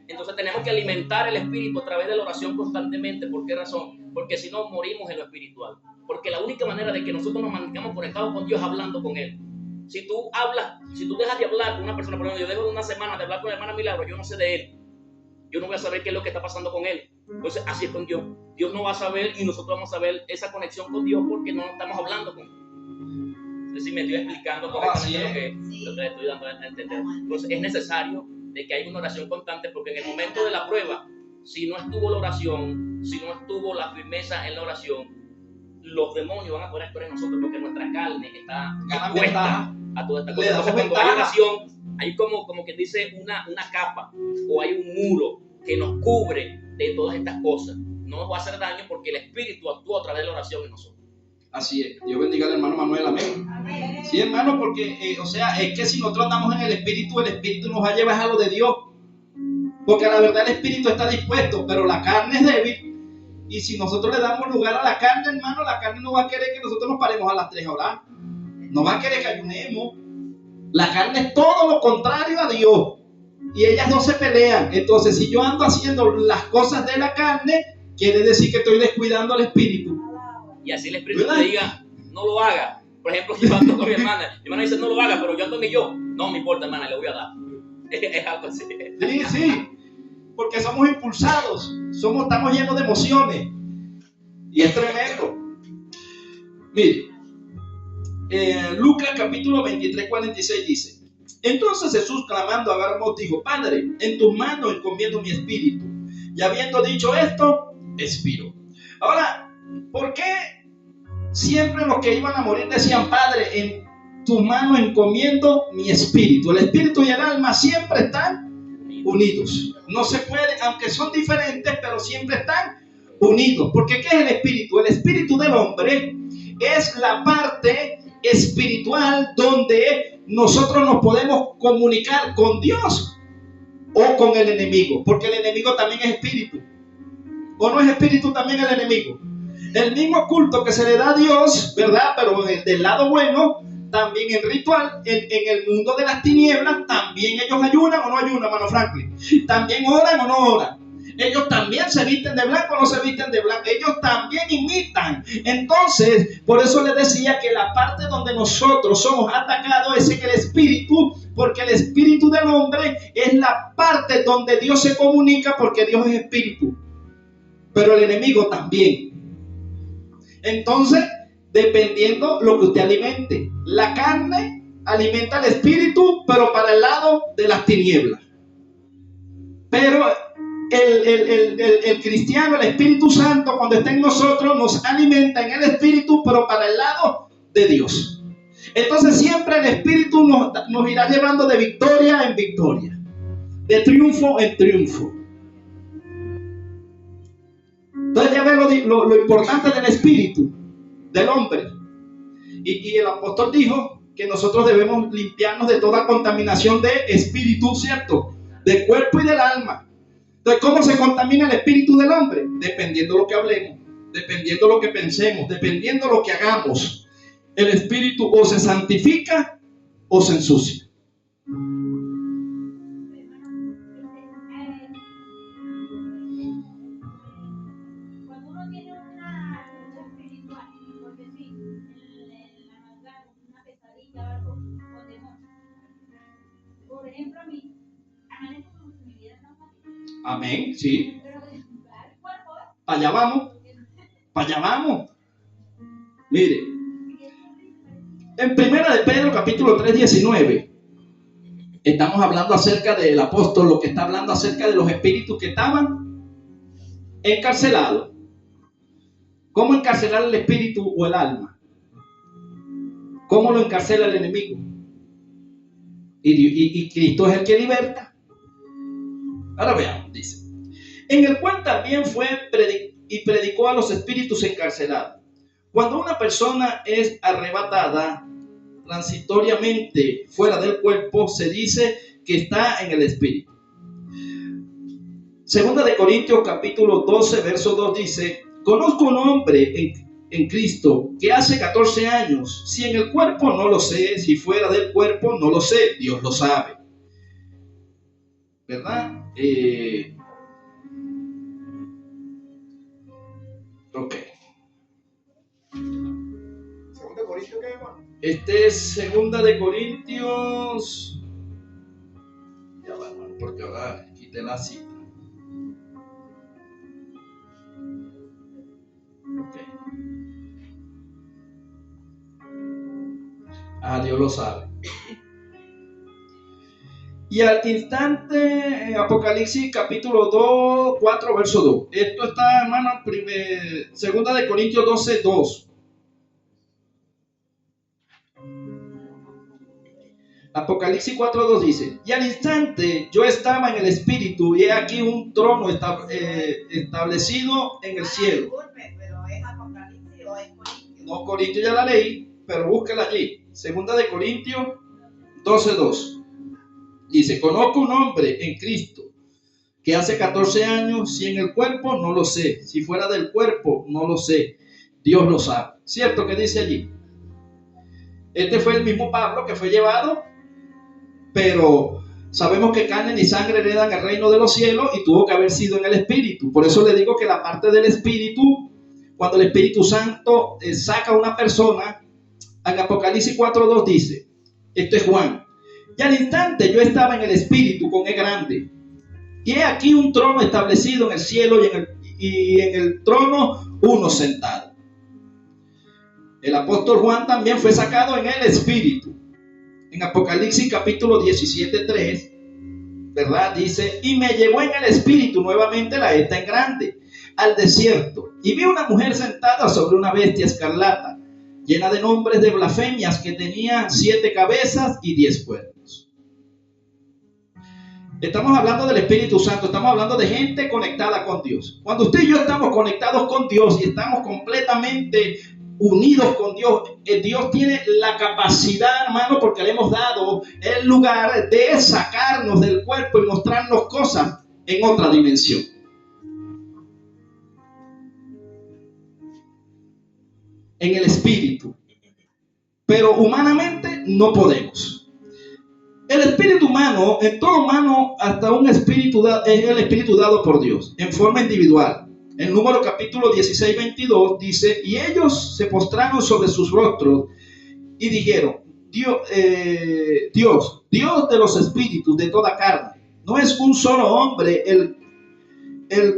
Entonces tenemos que alimentar el espíritu a través de la oración constantemente. ¿Por qué razón? Porque si no, morimos en lo espiritual. Porque la única manera de que nosotros nos mantengamos conectados con Dios es hablando con Él. Si tú dejas de hablar con una persona, por ejemplo, yo dejo de una semana de hablar con la hermana Milagro, yo no sé de él. Yo no voy a saber qué es lo que está pasando con él. Entonces, así es con Dios. Dios no va a saber y nosotros vamos a saber esa conexión con Dios porque no estamos hablando con Él. No sé si me estoy explicando correctamente lo que estoy dando a entender. Entonces, es necesario de que haya una oración constante porque en el momento de la prueba, si no estuvo la oración, si no estuvo la firmeza en la oración, los demonios van a poder actuar en nosotros porque nuestra carne está Ganan expuesta ventaja. a toda esta Le cosa. damos Entonces, cuando hay ventaja. oración, hay como que dice una capa o hay un muro que nos cubre de todas estas cosas. No nos va a hacer daño porque el Espíritu actúa a través de la oración en nosotros. Así es. Dios bendiga al hermano Manuel, amén. Amén. Sí, hermano, porque, es que si nosotros andamos en el Espíritu nos va a llevar a lo de Dios. Porque la verdad el Espíritu está dispuesto, pero la carne es débil. Y si nosotros le damos lugar a la carne, hermano, la carne no va a querer que nosotros nos paremos a las 3 a orar. No va a querer que ayunemos. La carne es todo lo contrario a Dios. Y ellas no se pelean. Entonces, si yo ando haciendo las cosas de la carne, quiere decir que estoy descuidando al Espíritu. Y así el Espíritu ¿Verdad? te diga, no lo haga. Por ejemplo, yo ando con mi hermana dice, no lo haga, pero yo ando en mi yo. No me importa, hermana, le voy a dar. Es algo así. Sí, sí. Porque somos impulsados. Estamos llenos de emociones. Y es tremendo. Mire, Lucas capítulo 23, 46 dice: entonces Jesús, clamando a gran voz, dijo: Padre, en tus manos encomiendo mi espíritu. Y habiendo dicho esto, expiró. Ahora, ¿por qué siempre los que iban a morir decían: Padre, en tus manos encomiendo mi espíritu? El espíritu y el alma siempre están unidos. No se puede, aunque son diferentes, pero siempre están unidos. Porque ¿qué es el espíritu? El espíritu del hombre es la parte espiritual donde nosotros nos podemos comunicar con Dios o con el enemigo, porque el enemigo también es espíritu. ¿O no es espíritu también el enemigo? El mismo culto que se le da a Dios, ¿verdad? Pero del lado bueno, también en ritual, en el mundo de las tinieblas, también ellos ayunan o no ayunan, hermano Franklin. También oran o no oran. Ellos también se visten de blanco o no se visten de blanco. Ellos también imitan. Entonces, por eso les decía que la parte donde nosotros somos atacados es en el espíritu, porque el espíritu del hombre es la parte donde Dios se comunica, porque Dios es espíritu. Pero el enemigo también. Entonces, dependiendo lo que usted alimente. La carne alimenta al espíritu, pero para el lado de las tinieblas. Pero el cristiano, el Espíritu Santo, cuando está en nosotros, nos alimenta en el espíritu, pero para el lado de Dios. Entonces siempre el espíritu nos irá llevando de victoria en victoria, de triunfo en triunfo. Entonces ya ve lo importante del espíritu del hombre. Y el apóstol dijo que nosotros debemos limpiarnos de toda contaminación de espíritu, ¿cierto? De cuerpo y del alma. Entonces, ¿cómo se contamina el espíritu del hombre? Dependiendo de lo que hablemos, dependiendo de lo que pensemos, dependiendo de lo que hagamos. El espíritu o se santifica o se ensucia. Cuando uno tiene una lucha espiritual, porque sí, en la maldad, una pesadilla, algo con demonios. Por ejemplo, a mí, amanezco como si mi vida no fuera. Amén, sí. Pero el cuerpo, Para allá vamos. Para allá vamos. Mire, en 1 de Pedro capítulo 3, 19, estamos hablando acerca del apóstol, lo que está hablando acerca de los espíritus que estaban encarcelados. ¿Cómo encarcelar el espíritu o el alma? ¿Cómo lo encarcela el enemigo? Y Cristo es el que liberta. Ahora veamos, dice: en el cual también fue y predicó a los espíritus encarcelados. Cuando una persona es arrebatada transitoriamente fuera del cuerpo, se dice que está en el espíritu. Segunda de Corintios capítulo 12, verso 2 dice: conozco un hombre en Cristo que hace 14 años, si en el cuerpo no lo sé, si fuera del cuerpo no lo sé, Dios lo sabe. ¿Verdad? Ok. Segunda Corintios, ¿qué, hermano? Este es Segunda de Corintios. Ya va, hermano, porque ahora quité la cita. Ok. Dios lo sabe. Y al instante, Apocalipsis capítulo 2, 4, verso 2. Esto está, hermano, Segunda de Corintios 12, 2. Apocalipsis 4:2 dice: y al instante yo estaba en el espíritu, y he aquí un trono establecido en el cielo. Disculpe, pero ¿es Apocalipsis o es Corintios? No, Corintios ya la leí, pero búsquela allí. Segunda de Corintios 12:2. Dice: conozco un hombre en Cristo que hace 14 años, si en el cuerpo, no lo sé, si fuera del cuerpo, no lo sé, Dios lo sabe. ¿Cierto que dice allí? Este fue el mismo Pablo que fue llevado, pero sabemos que carne ni sangre heredan el reino de los cielos, y tuvo que haber sido en el Espíritu. Por eso le digo que la parte del Espíritu, cuando el Espíritu Santo saca a una persona, en Apocalipsis 4:2 dice, esto es Juan: y al instante yo estaba en el Espíritu con E grande, y he aquí un trono establecido en el cielo, y en el trono uno sentado. El apóstol Juan también fue sacado en el Espíritu. En Apocalipsis capítulo 17:3, ¿verdad? Dice: y me llevó en el Espíritu nuevamente la esta en grande al desierto, y vi una mujer sentada sobre una bestia escarlata, llena de nombres de blasfemias, que tenía 7 cabezas y 10 cuernos. Estamos hablando del Espíritu Santo, estamos hablando de gente conectada con Dios. Cuando usted y yo estamos conectados con Dios y estamos completamente unidos con Dios, Dios tiene la capacidad, hermano, porque le hemos dado el lugar de sacarnos del cuerpo y mostrarnos cosas en otra dimensión. En el Espíritu. Pero humanamente no podemos. El espíritu humano, en todo humano, hasta un espíritu es el espíritu dado por Dios, en forma individual. En Número capítulo 16:22 dice: y ellos se postraron sobre sus rostros y dijeron: Dios de los espíritus de toda carne, ¿no es un solo hombre el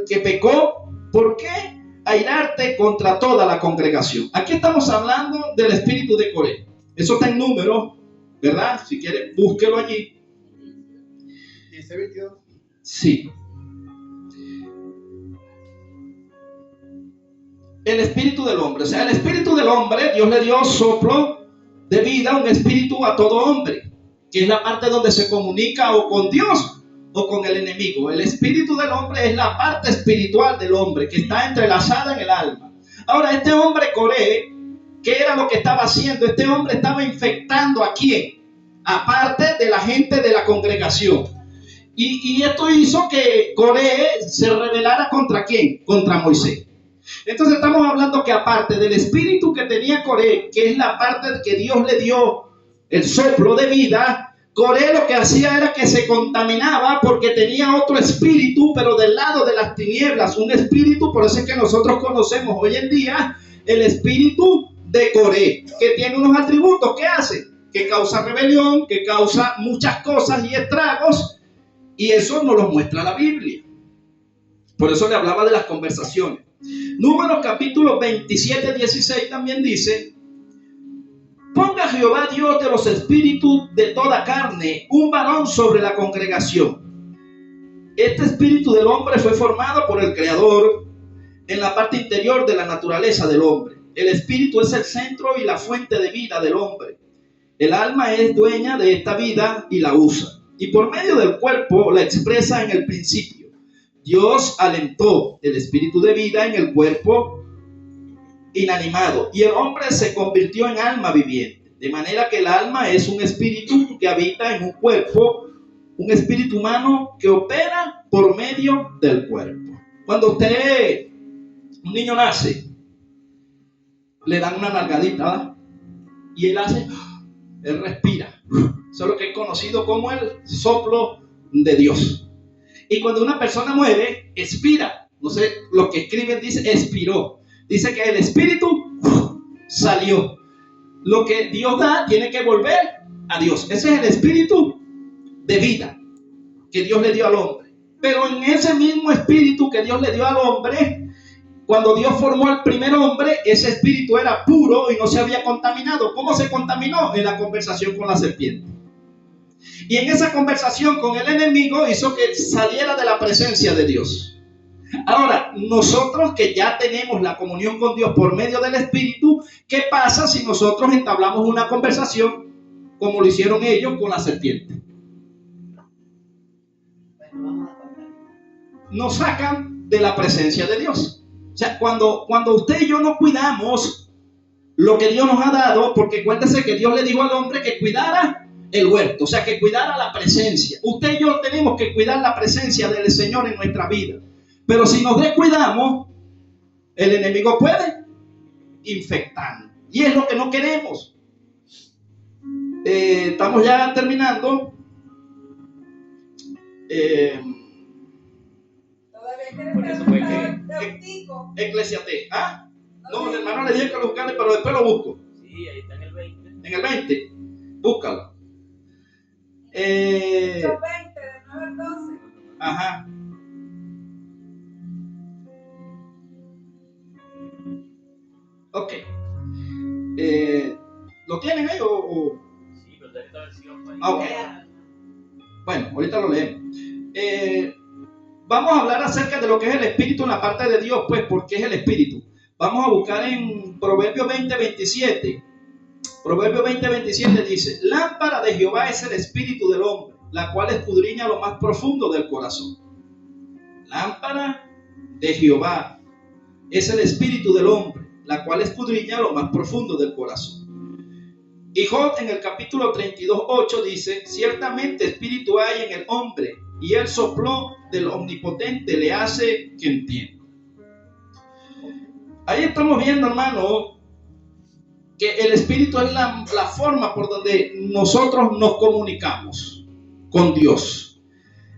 que pecó? ¿Por qué airarte contra toda la congregación? Aquí estamos hablando del espíritu de Coré. Eso está en Número, ¿verdad? Si quiere, búsquelo allí. 16:22. Sí. El espíritu del hombre, o sea, el espíritu del hombre, Dios le dio soplo de vida, un espíritu a todo hombre, que es la parte donde se comunica o con Dios o con el enemigo. El espíritu del hombre es la parte espiritual del hombre, que está entrelazada en el alma. Ahora, este hombre Coré, ¿qué era lo que estaba haciendo? Este hombre estaba infectando ¿a quién? Aparte de la gente de la congregación. Y esto hizo que Coré se rebelara ¿contra quién? Contra Moisés. Entonces estamos hablando que aparte del espíritu que tenía Coré, que es la parte que Dios le dio el soplo de vida, Coré lo que hacía era que se contaminaba porque tenía otro espíritu, pero del lado de las tinieblas, un espíritu, por eso es que nosotros conocemos hoy en día el espíritu de Coré, que tiene unos atributos. ¿Qué hace? Que causa rebelión, que causa muchas cosas y estragos, y eso nos lo muestra la Biblia. Por eso le hablaba de las conversaciones. Números capítulo 27:16 también dice: ponga Jehová Dios de los espíritus de toda carne un varón sobre la congregación. Este espíritu del hombre fue formado por el Creador en la parte interior de la naturaleza del hombre. El espíritu es el centro y la fuente de vida del hombre. El alma es dueña de esta vida y la usa, y por medio del cuerpo la expresa en el principio. Dios alentó el espíritu de vida en el cuerpo inanimado, y el hombre se convirtió en alma viviente. De manera que el alma es un espíritu que habita en un cuerpo, un espíritu humano que opera por medio del cuerpo. Cuando un niño nace, le dan una nalgadita, ¿verdad? Y él respira. Eso es lo que es conocido como el soplo de Dios. Y cuando una persona muere, expira. No sé, lo que escriben dice expiró. Dice que el espíritu salió. Lo que Dios da tiene que volver a Dios. Ese es el espíritu de vida que Dios le dio al hombre. Pero en ese mismo espíritu que Dios le dio al hombre, cuando Dios formó al primer hombre, ese espíritu era puro y no se había contaminado. ¿Cómo se contaminó? En la conversación con la serpiente. Y en esa conversación con el enemigo hizo que saliera de la presencia de Dios. Ahora, nosotros que ya tenemos la comunión con Dios por medio del Espíritu, ¿qué pasa si nosotros entablamos una conversación como lo hicieron ellos con la serpiente. Bueno, vamos a cortar. Nos sacan de la presencia de Dios. O sea, cuando usted y yo no cuidamos lo que Dios nos ha dado, porque acuérdese que Dios le dijo al hombre que cuidara el huerto, o sea, que cuidara la presencia. Usted y yo tenemos que cuidar la presencia del Señor en nuestra vida. Pero si nos descuidamos, el enemigo puede infectarnos. Y es lo que no queremos. Estamos ya terminando. Todavía Por eso fue que- Eclesiastés. ¿Ah? No, el hermano le dije que lo buscara, pero después lo busco. Sí, ahí está en el 20. En el 20. Búscalo. Los 20, de 9 al 12. Ajá. Ok. ¿Lo tienen ahí o? Sí, pero de esta versión fue. Ah, ok. Bueno, ahorita lo leemos. Vamos a hablar acerca de lo que es el Espíritu en la parte de Dios, pues, porque es el Espíritu. Vamos a buscar en Proverbios 20:27. Proverbios 20:27 dice: lámpara de Jehová es el espíritu del hombre, la cual escudriña lo más profundo del corazón. Lámpara de Jehová es el espíritu del hombre, la cual escudriña lo más profundo del corazón. Y Job en el capítulo 32:8 dice: ciertamente espíritu hay en el hombre, y el soplo del omnipotente le hace que entienda. Ahí estamos viendo, hermano, que el espíritu es la forma por donde nosotros nos comunicamos con Dios.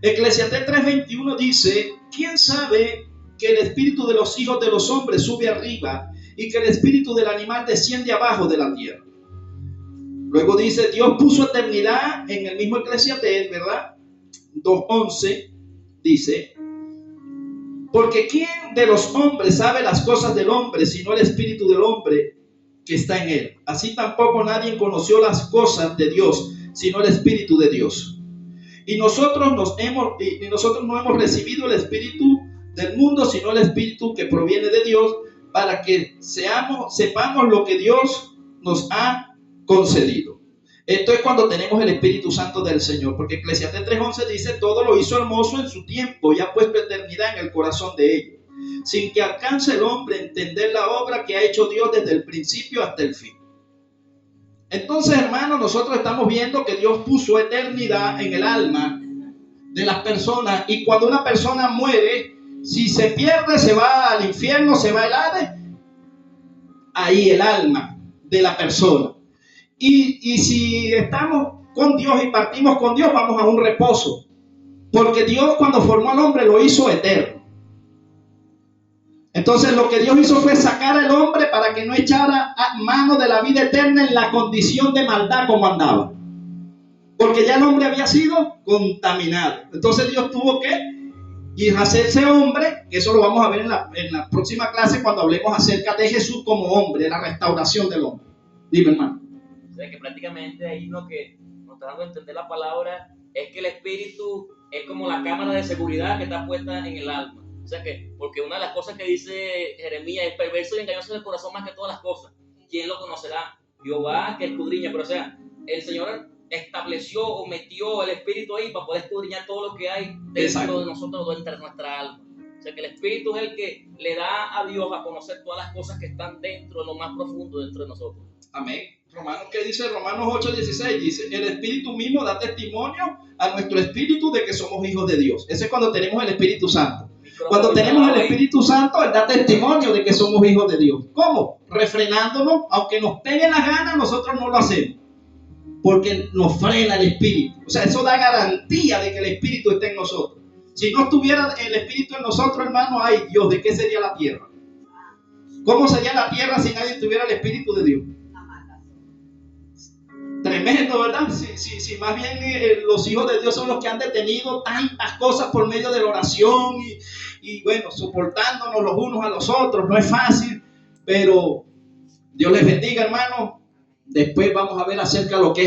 Eclesiastés 3:21 dice: ¿quién sabe que el espíritu de los hijos de los hombres sube arriba y que el espíritu del animal desciende abajo de la tierra? Luego dice: Dios puso eternidad en el mismo Eclesiastés, ¿verdad? 2:11 dice: porque ¿quién de los hombres sabe las cosas del hombre sino el espíritu del hombre que está en él? Así tampoco nadie conoció las cosas de Dios sino el espíritu de Dios. Y nosotros no hemos recibido el espíritu del mundo sino el espíritu que proviene de Dios, para que sepamos lo que Dios nos ha concedido. Esto es cuando tenemos el Espíritu Santo del Señor, porque Eclesiastés 3:11 dice: todo lo hizo hermoso en su tiempo y ha puesto eternidad en el corazón de ellos, sin que alcance el hombre a entender la obra que ha hecho Dios desde el principio hasta el fin. Entonces, hermanos, nosotros estamos viendo que Dios puso eternidad en el alma de las personas, y cuando una persona muere, si se pierde, se va al infierno, se va al Hades. Ahí el alma de la persona. Y si estamos con Dios y partimos con Dios, vamos a un reposo. Porque Dios, cuando formó al hombre, lo hizo eterno. Entonces lo que Dios hizo fue sacar al hombre para que no echara mano de la vida eterna en la condición de maldad como andaba. Porque ya el hombre había sido contaminado. Entonces Dios tuvo que hacerse hombre, que eso lo vamos a ver en la próxima clase cuando hablemos acerca de Jesús como hombre, la restauración del hombre. Dime, hermano. O sea que prácticamente ahí lo que nos está dando a entender la palabra es que el espíritu es como la cámara de seguridad que está puesta en el alma. O sea que, porque una de las cosas que dice Jeremías es: perverso y engañoso es el corazón más que todas las cosas. ¿Quién lo conocerá? Jehová que escudriña. Pero o sea, el Señor estableció o metió el espíritu ahí para poder escudriñar todo lo que hay dentro de nosotros, dentro de nuestra alma. O sea que el espíritu es el que le da a Dios a conocer todas las cosas que están dentro, de lo más profundo dentro de nosotros. Amén. Romanos, ¿qué dice? Romanos 8:16 dice: el espíritu mismo da testimonio a nuestro espíritu de que somos hijos de Dios. Ese es cuando tenemos el Espíritu Santo. Cuando tenemos el Espíritu Santo, Él da testimonio de que somos hijos de Dios. ¿Cómo? Refrenándonos. Aunque nos peguen las ganas, nosotros no lo hacemos, porque nos frena el Espíritu. O sea, eso da garantía de que el Espíritu está en nosotros. Si no estuviera el Espíritu en nosotros, hermano, ay Dios, ¿de qué sería la tierra? ¿Cómo sería la tierra si nadie tuviera el Espíritu de Dios? Tremendo, ¿verdad? Sí, más bien los hijos de Dios son los que han detenido tantas cosas por medio de la oración y bueno, soportándonos los unos a los otros. No es fácil, pero Dios les bendiga, hermano. Después vamos a ver acerca de lo que es